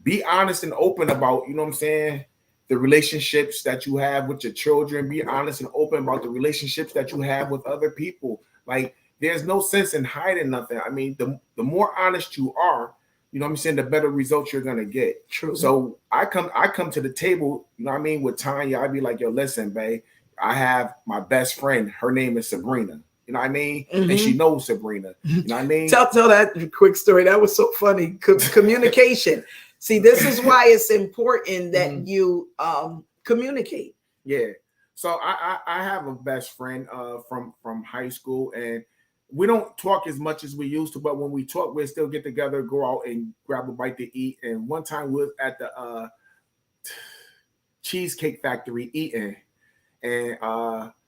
Be honest and open about, you know what I'm saying, the relationships that you have with your children. Be honest and open about the relationships that you have with other people. Like, there's no sense in hiding nothing. I mean, the more honest you are, you know what I'm saying, the better results you're gonna get. True. So I come to the table, you know what I mean, with Tanya. I'd be like, yo, listen, babe, I have my best friend. Her name is Sabrina. You know what I mean? And she knows Sabrina. You know what I mean? Tell that quick story. That was so funny. Communication. See, this is why it's important that you communicate. Yeah. So I have a best friend from high school, and we don't talk as much as we used to, but when we talk, we still get together, go out and grab a bite to eat. And one time we was at the Cheesecake Factory eating, and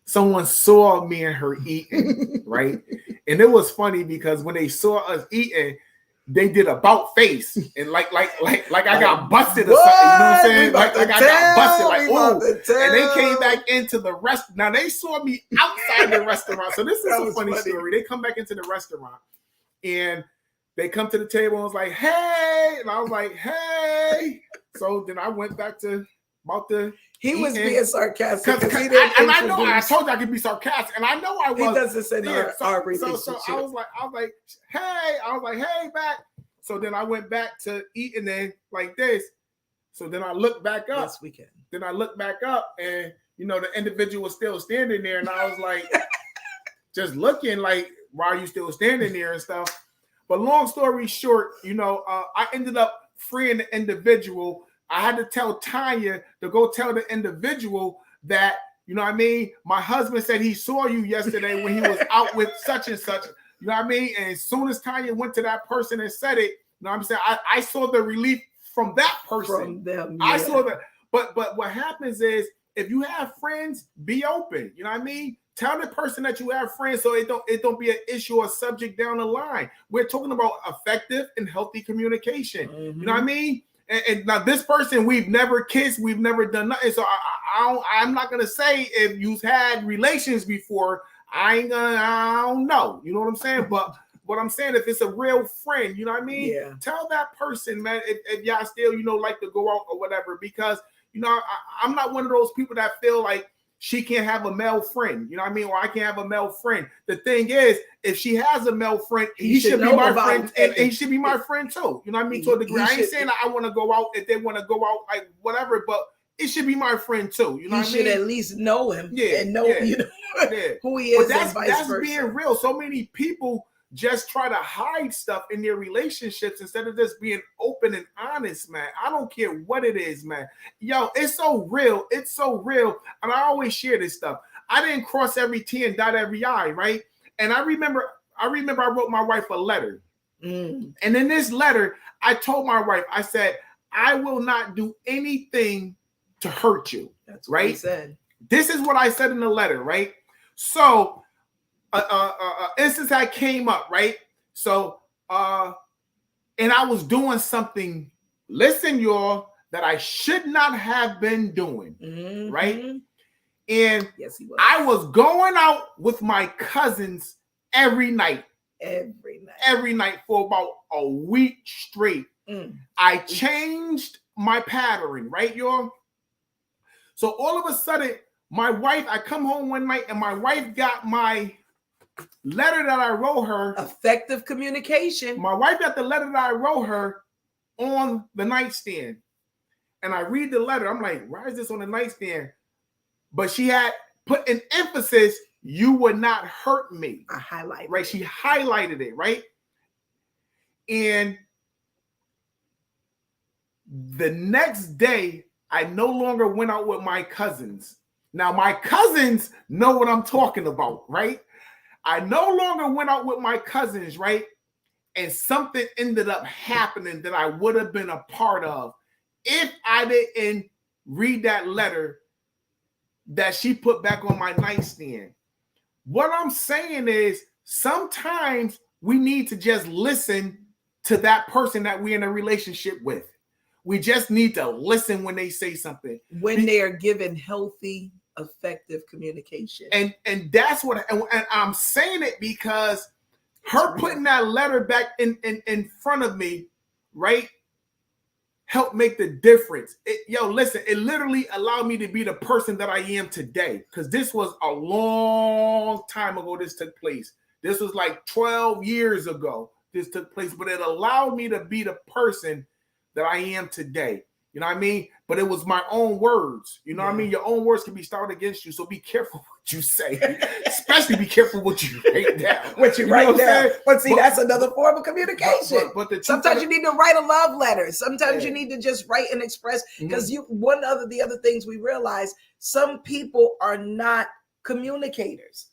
someone saw me and her eating, right? And it was funny because when they saw us eating, they did about face and like I got busted or something. You know what I'm saying? Like I got busted, like, ooh. And they came back into the restaurant. Now they saw me outside the restaurant. So this is a funny story. They come back into the restaurant and they come to the table and was like, hey. And I was like, hey. So then I went back to about the He was being sarcastic. I told you I could be sarcastic, and I know I was. He doesn't say our relationship. So I was like, hey, back. So then I went back to eating then like this. So then I looked back up. Yes, we can. Then I looked back up, and the individual was still standing there, and I was like, just looking like, why are you still standing there and stuff? But long story short, I ended up freeing the individual. I had to tell Tanya to go tell the individual that, you know what I mean? My husband said he saw you yesterday when he was out with such and such. You know what I mean? And as soon as Tanya went to that person and said it, you know what I'm saying? I saw the relief from that person. From them, yeah. I saw that. But what happens is, if you have friends, be open. You know what I mean? Tell the person that you have friends so it don't be an issue or subject down the line. We're talking about effective and healthy communication. You know what I mean? And now this person, we've never kissed, we've never done nothing. So I'm not gonna say if you've had relations before. I don't know. You know what I'm saying? But what I'm saying, if it's a real friend, you know what I mean? Yeah. Tell that person, man, if y'all still, like to go out or whatever, because I'm not one of those people that feel like she can't have a male friend, you know what I mean? Or I can't have a male friend. The thing is, if she has a male friend, he should be my friend, and he should be my friend too. You know what I mean? To a degree. I ain't saying that I want to go out if they want to go out, like whatever, but it should be my friend too. You know what I mean? You should at least know him, and know who he is. But that's being real. So many people just try to hide stuff in their relationships instead of just being open and honest, man. I don't care what it is, man. Yo, it's so real. It's so real. And I always share this stuff. I didn't cross every T and dot every I, right? And I remember I wrote my wife a letter. And in this letter, I told my wife, I said, I will not do anything to hurt you. That's right. What he said. This is what I said in the letter, right? So instance I came up, right? So and I was doing something, listen, y'all, that I should not have been doing, right? And yes, he was. I was going out with my cousins every night for about a week straight. I changed my pattern, right, y'all? So all of a sudden, I come home one night and my wife got my letter that I wrote her. Effective communication. My wife got the letter that I wrote her on the nightstand. And I read the letter. I'm like, why is this on the nightstand? But she had put an emphasis, you would not hurt me. I highlighted right? She highlighted it, right? And the next day, I no longer went out with my cousins. Now, my cousins know what I'm talking about, right? I no longer went out with my cousins, right? And something ended up happening that I would have been a part of if I didn't read that letter that she put back on my nightstand. What I'm saying is sometimes we need to just listen to that person that we're in a relationship with. We just need to listen when they say something. When they are given healthy, effective communication. And that's what, and I'm saying it because her putting that letter back in front of me, right, helped make the difference. Listen, it literally allowed me to be the person that I am today. Because this was a long time ago this took place. This was like 12 years ago this took place. But it allowed me to be the person that I am today. You know what I mean? But it was my own words. You know what I mean? Your own words can be started against you. So be careful what you say. Especially be careful what you write down. What you write down. But see, that's another form of communication. But sometimes you need to write a love letter. Sometimes you need to just write and express. Because the other things we realize, some people are not communicators.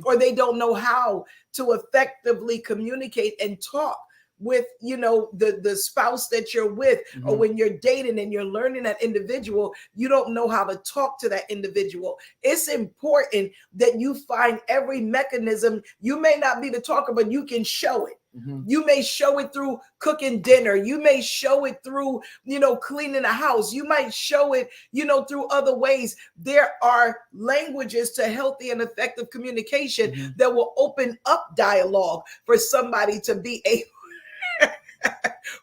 Or they don't know how to effectively communicate and talk with, the spouse that you're with, or when you're dating and you're learning that individual, you don't know how to talk to that individual. It's important that you find every mechanism. You may not be the talker, but you can show it. You may show it through cooking dinner. You may show it through, cleaning a house. You might show it, through other ways. There are languages to healthy and effective communication that will open up dialogue for somebody to be able.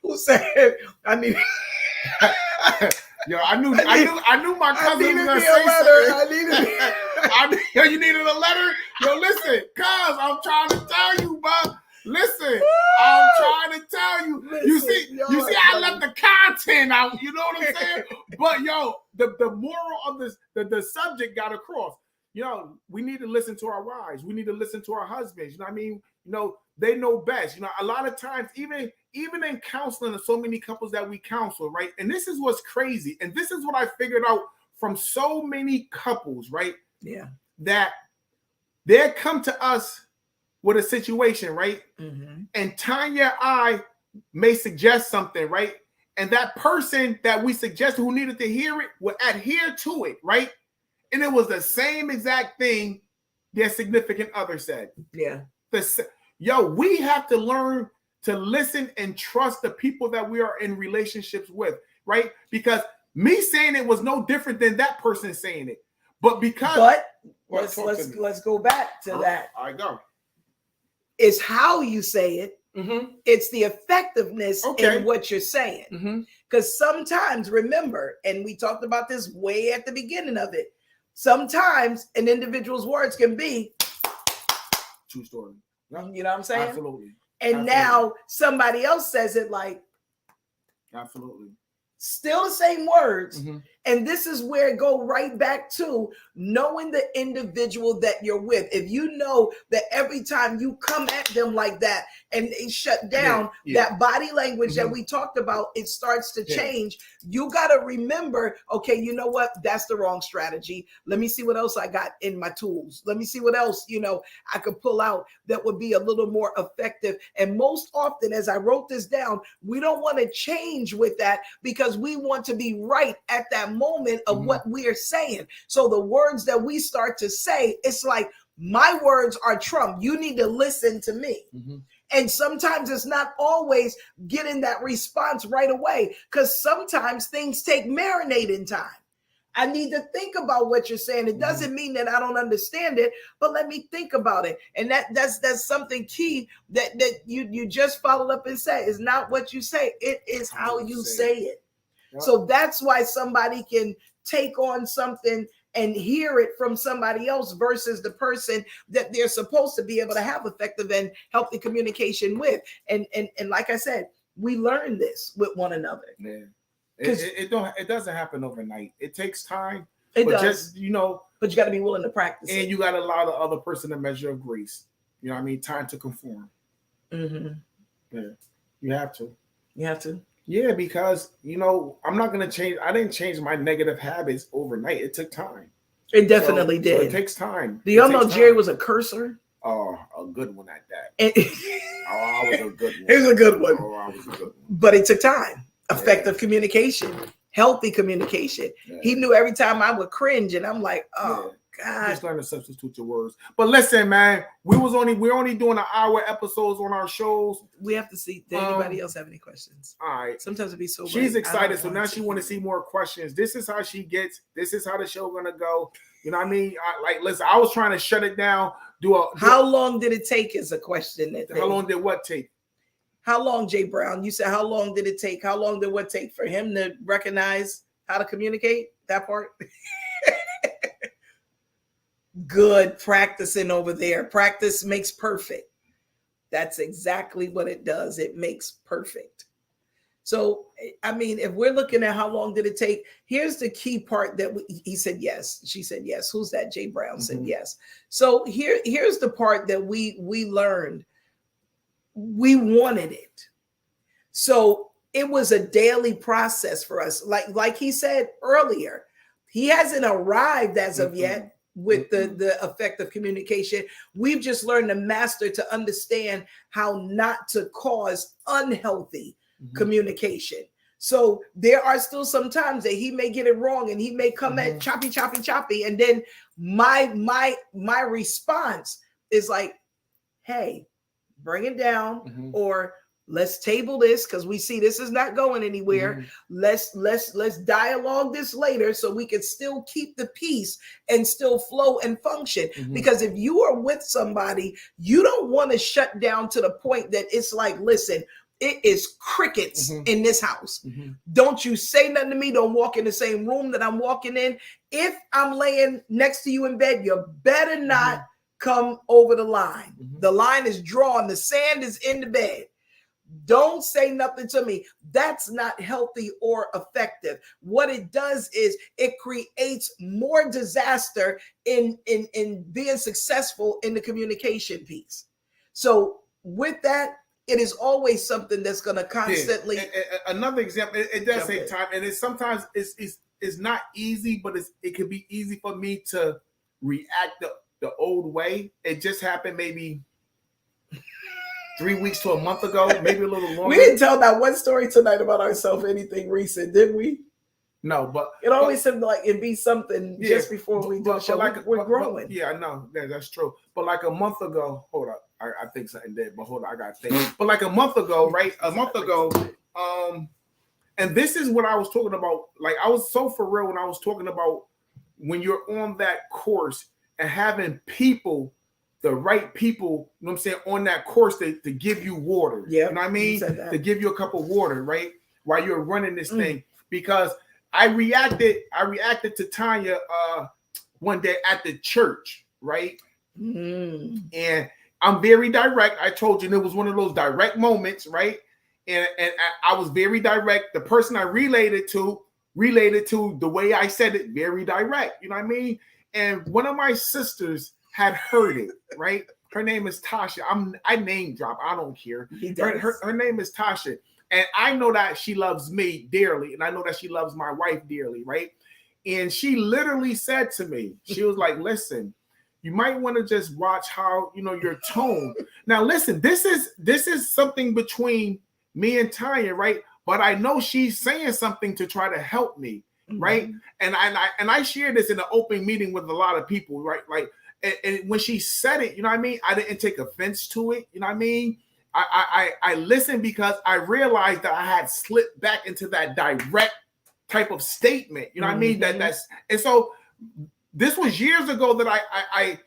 Who said I need? Yo, I knew my cousin was gonna say something. You needed a letter. Yo, listen, cuz I'm trying to tell you, bro. Listen, I'm trying to tell you. You see, I left the content out. You know what I'm saying? But the moral of this, the subject got across. We need to listen to our wives. We need to listen to our husbands. You know what I mean? They know best. A lot of times, even in counseling, there's so many couples that we counsel, right? And this is what's crazy. And this is what I figured out from so many couples, right? Yeah. That they come to us with a situation, right? And Tanya, I may suggest something, right? And that person that we suggested who needed to hear it would adhere to it, right? And it was the same exact thing their significant other said. Yeah. We have to learn to listen and trust the people that we are in relationships with, right? Because me saying it was no different than that person saying it. But let's go back to that. I go. It's how you say it. It's the effectiveness in what you're saying. Because sometimes, remember, and we talked about this way at the beginning of it, sometimes an individual's words can be true story. You know what I'm saying? Absolutely. And now somebody else says it like, absolutely. Still the same words. And this is where it go right back to knowing the individual that you're with. If you know that every time you come at them like that and they shut down, that body language that we talked about, it starts to change. You got to remember, okay, you know what? That's the wrong strategy. Let me see what else I got in my tools. Let me see what else, I could pull out that would be a little more effective. And most often, as I wrote this down, we don't want to change with that because we want to be right at that moment of what we are saying. So the words that we start to say, it's like, my words are trump. You need to listen to me. And sometimes it's not always getting that response right away, because sometimes things take marinating time. I need to think about what you're saying. It doesn't mean that I don't understand it, but let me think about it. And that's something key that you just followed up and said is not what you say. It is how you say it. Yep. So that's why somebody can take on something and hear it from somebody else versus the person that they're supposed to be able to have effective and healthy communication with. And like I said, we learn this with one another. Yeah. It doesn't happen overnight. It takes time. It but does. Just, but you got to be willing to practice and you got to allow the other person a measure of grace. You know what I mean? Time to conform. Mm-hmm. Yeah. You have to. You have to. Yeah, because, I'm not going to change. I didn't change my negative habits overnight. It took time. It definitely did. So it takes time. Do y'all know Jerry was a cursor? Oh, a good one at that. I was a good one. It was a good one. Oh, I was a good one. But it took time. Effective communication, healthy communication. Yeah. He knew every time I would cringe, and I'm like, oh God. Just learn to substitute your words. But listen, man, we're only doing an hour episodes on our shows. We have to see. Did anybody else have any questions? All right. Sometimes it'd be so. She's excited, so now she want to see more questions. This is how she gets. This is how the show gonna go. You know what I mean? Listen, I was trying to shut it down. How long did it take? Is a question. How long did what take? How long, Jay Brown? You said how long did it take? How long did what take for him to recognize how to communicate? That part. Good, practicing over there. Practice makes perfect. That's exactly what it does. It makes perfect. So, I mean, if we're looking at how long did it take, here's the key part that he said yes. She said yes. Who's that? Jay Brown said yes. So here's the part that we learned. We wanted it. So it was a daily process for us. Like he said earlier, he hasn't arrived as of yet with the effective communication. We've just learned to master, to understand how not to cause unhealthy communication. So there are still some times that he may get it wrong and he may come at choppy. And then my response is like, hey, bring it down, or let's table this because we see this is not going anywhere. Let's dialogue this later so we can still keep the peace and still flow and function. Because if you are with somebody, you don't want to shut down to the point that it's like, listen, it is crickets in this house. Don't you say nothing to me. Don't walk in the same room that I'm walking in. If I'm laying next to you in bed, you better not come over the line. The line is drawn. The sand is in the bed. Don't say nothing to me. That's not healthy or effective. What it does is it creates more disaster in being successful in the communication piece. So with that, it is always something that's going to constantly. Another example, it does take time, and sometimes it's not easy, but it can be easy for me to react the old way. It just happened maybe 3 weeks to a month ago, maybe a little longer. We didn't tell that one story tonight about ourselves, anything recent, did we? No, but it always seemed like it'd be something just before we do the show. We're growing. I know that's true. But like a month ago, hold up, I think something did. But hold on, I got to think. But like a month ago, right? A month ago, and this is what I was talking about. Like I was so for real when I was talking about when you're on that course and having people, the right people, you know what I'm saying, on that course to give you water. Yeah, you know what I mean? To give you a cup of water, right? While you're running this thing. Because I reacted to Tanya one day at the church, right? And I'm very direct. I told you, and it was one of those direct moments, right? And I was very direct. The person I related to the way I said it, very direct. You know what I mean? And one of my sisters had heard it, right? Her name is Tasha. I name drop. I don't care. Her name is Tasha. And I know that she loves me dearly. And I know that she loves my wife dearly, right? And she literally said to me, she was like, listen, you might want to just watch how, your tone. Now, listen, this is something between me and Tanya, right? But I know she's saying something to try to help me, right? And I shared this in an open meeting with a lot of people, right? Like, and when she said it, you know what I mean? I didn't take offense to it, you know what I mean? I listened because I realized that I had slipped back into that direct type of statement. You know what I mean? And so this was years ago that I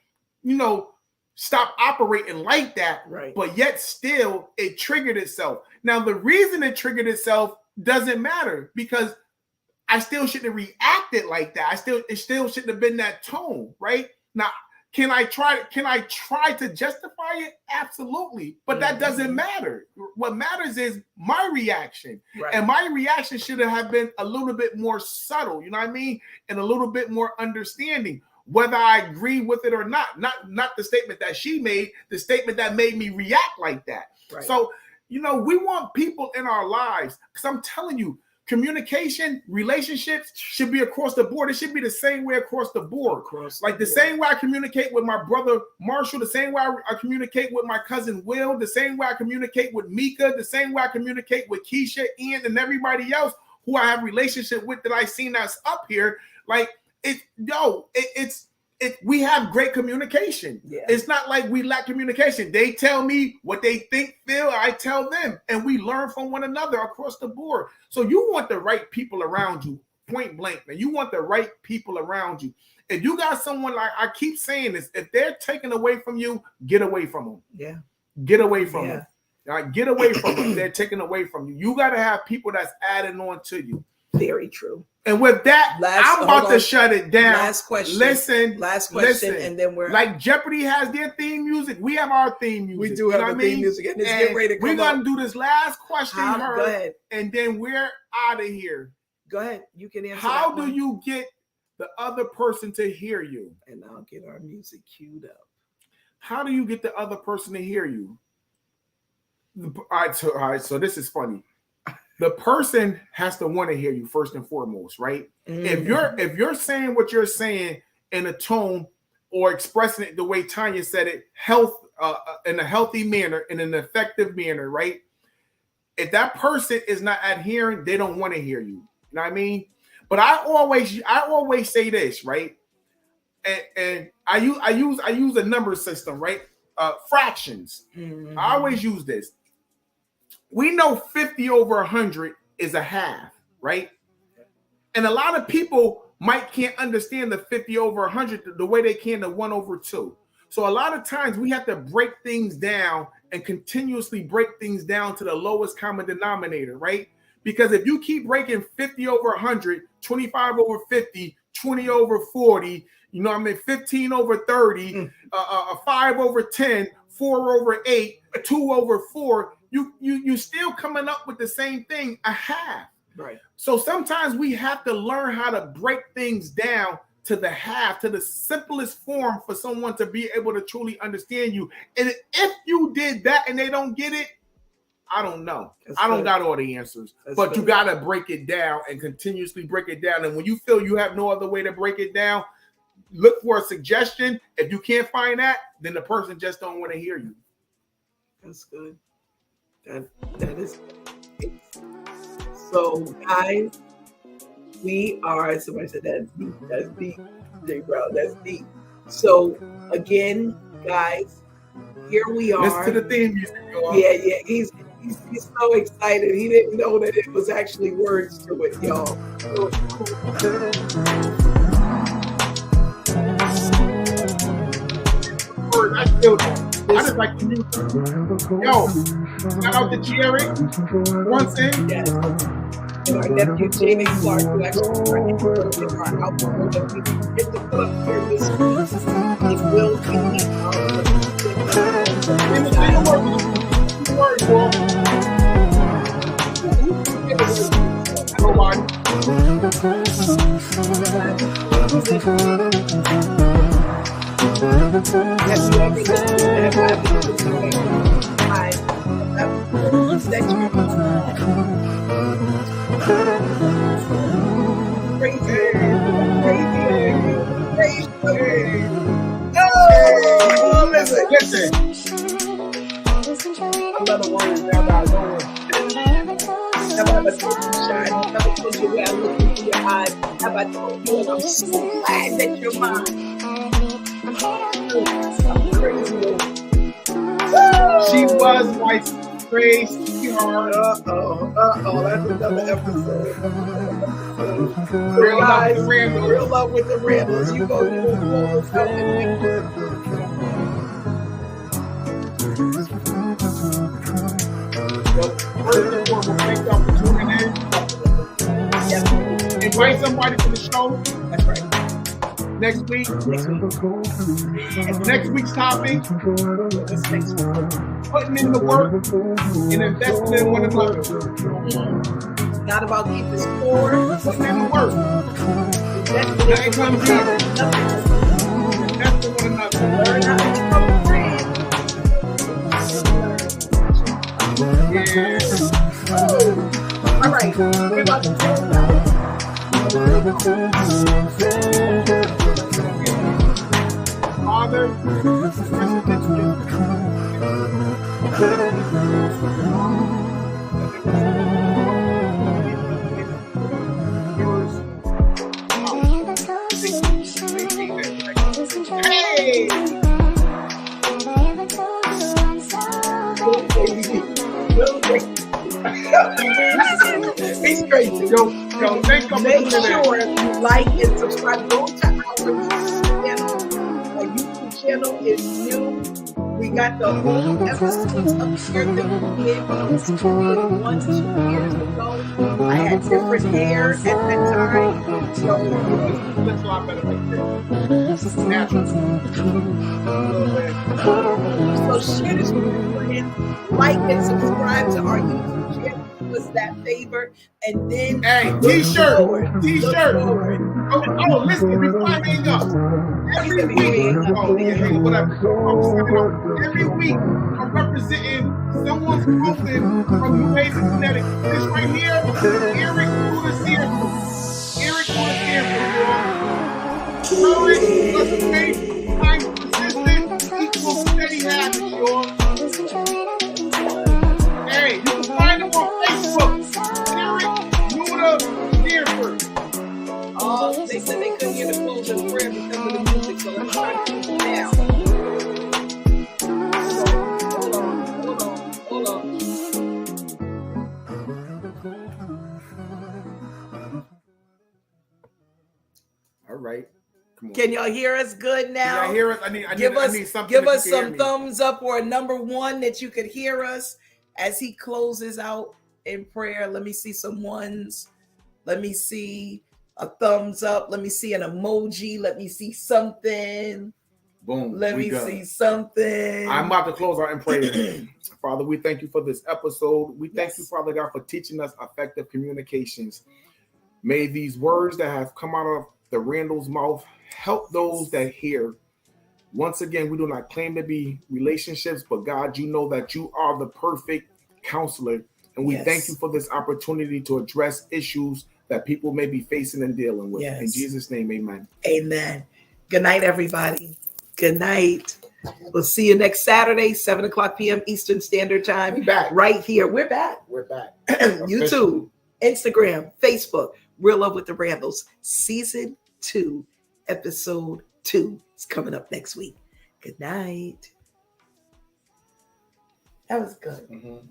stopped operating like that. Right. But yet still it triggered itself. Now the reason it triggered itself doesn't matter because I still shouldn't have reacted like that. It still shouldn't have been that tone, right? Now, can I try to justify it? Absolutely. But that doesn't matter. What matters is my reaction. Right. And my reaction should have been a little bit more subtle, you know what I mean? And a little bit more understanding, whether I agree with it or not. Not the statement that she made, the statement that made me react like that. Right. So, we want people in our lives, because I'm telling you, communication, relationships should be across the board. It should be the same way across the board. Like the same way I communicate with my brother Marshall, the same way I communicate with my cousin Will, the same way I communicate with Mika, the same way I communicate with Keisha, Ian, and everybody else who I have relationship with that I seen that's up here. Like we have great communication. Yeah. It's not like we lack communication. They tell me what they think, feel, I tell them, and we learn from one another across the board. So you want the right people around you, point blank, man. You want the right people around you. If you got someone, like I keep saying this, if they're taken away from you, get away from them. Yeah. Get away from them. All right, get away from them. They're taken away from you. You got to have people that's adding on to you. Very true. And with that, I'm about to shut it down. Last question. Last question, and then we're like Jeopardy has their theme music. We have our theme music. We do have the theme music, and it's getting ready to come. We're gonna do this last question, go ahead, and then we're out of here. Go ahead. You can answer. How do you get the other person to hear you? And I'll get our music queued up. How do you get the other person to hear you? All right. So this is funny. The person has to want to hear you first and foremost, right? If you're saying what you're saying in a tone or expressing it the way Tanya said it, in a healthy manner, in an effective manner, right? If that person is not adhering, they don't want to hear you. You know what I mean? But I always say this, right? And I use a number system, right? Fractions. Mm-hmm. I always use this. We know 50 over 100 is a half, right? And a lot of people can't understand the 50 over 100 the way they can the 1 over 2. So a lot of times we have to break things down and continuously break things down to the lowest common denominator, right? Because if you keep breaking 50 over 100, 25 over 50, 20 over 40, 15 over 30, 5 over 10, 4 over 8, 2 over 4, you still coming up with the same thing, a half. Right. So sometimes we have to learn how to break things down to the half, to the simplest form for someone to be able to truly understand you. And if you did that and they don't get it, I don't know. I don't got all the answers. But you got to break it down and continuously break it down. And when you feel you have no other way to break it down, look for a suggestion. If you can't find that, then the person just don't want to hear you. That's good. That is it. So guys, we are, somebody said that's deep, J Brown, that's deep. So again, guys, here we are. Listen to the theme music, y'all. Yeah, he's so excited. He didn't know that it was actually words to it, y'all. I killed it. I just like the music. Yo, shout out to Jerry. Once in. Yes. And our nephew, Jamie Clark, who actually brought our output that we get to put up here this week. It will be Yes, you already Listen. Another one is now about going. Have I ever told you shine? Have I told you where I look into your eyes? Have I told you and I'm so glad that you're mine? I'm crazy. Woo! She was my stray sweetheart. That's another episode. Real love Guys, with the Randall. Real Love with the Randalls. You go close us out and First and foremost, thank y'all for tuning in. Invite somebody to the show. that's right. Next week. Next week's topic. Putting in the work and investing in one another. It's not about keeping score. Putting in the work. Nothing comes easy. Investing in one another. Learn how to become a friend. Yeah. All right, we're about to close out. Father, hey! He's crazy. Yo, thank you. Make sure you like and subscribe. Go to our channel. Our YouTube channel is new. We got the whole episode up here that we did 1-2 years ago. I had different hair at that time. So Looks a lot better like this. Natural. share this with your friends. Like and subscribe to our YouTube channel. Do us that favor. And then Hey, look t-shirt. forward. T-shirt. Look forward. Oh, listen, before I hang up, every week, whatever. Every week, I'm representing someone's clothing from New Haven, Connecticut. This right here, Eric Bruder's here. Eric Bruder's here for you all. Courage plus faith, time persistent, equals steady habits, y'all. Hey, you can find him on Facebook. Eric Bruder Stanford. They said they couldn't hear the closing prayer because of the music, so let's try to keep it down. Hold on. All right. Come on. Can y'all hear us good now? Can y'all hear us? I need something. Give that us you can hear some me. thumbs up or a number 1 that you could hear us as he closes out in prayer. Let me see some ones. Let me see a thumbs up. Let me see an emoji. Let me see something. Boom. Let me see something. I'm about to close out in prayer. Father, we thank you for this episode. We thank Yes. you, Father God, for teaching us effective communications. May these words that have come out of the Randall's mouth help those that hear. Once again, we do not claim to be relationships, but God, you know that you are the perfect counselor. And we Yes. thank you for this opportunity to address issues that people may be facing and dealing with. Yes. In Jesus' name, amen. Amen. Good night, everybody. Good night. We'll see you next Saturday, 7:00 p.m. Eastern Standard Time. We back. Right here. We're back. We're back. YouTube, Instagram, Facebook, Real Love with the Randalls, Season 2, Episode 2 is coming up next week. Good night. That was good. Mhm.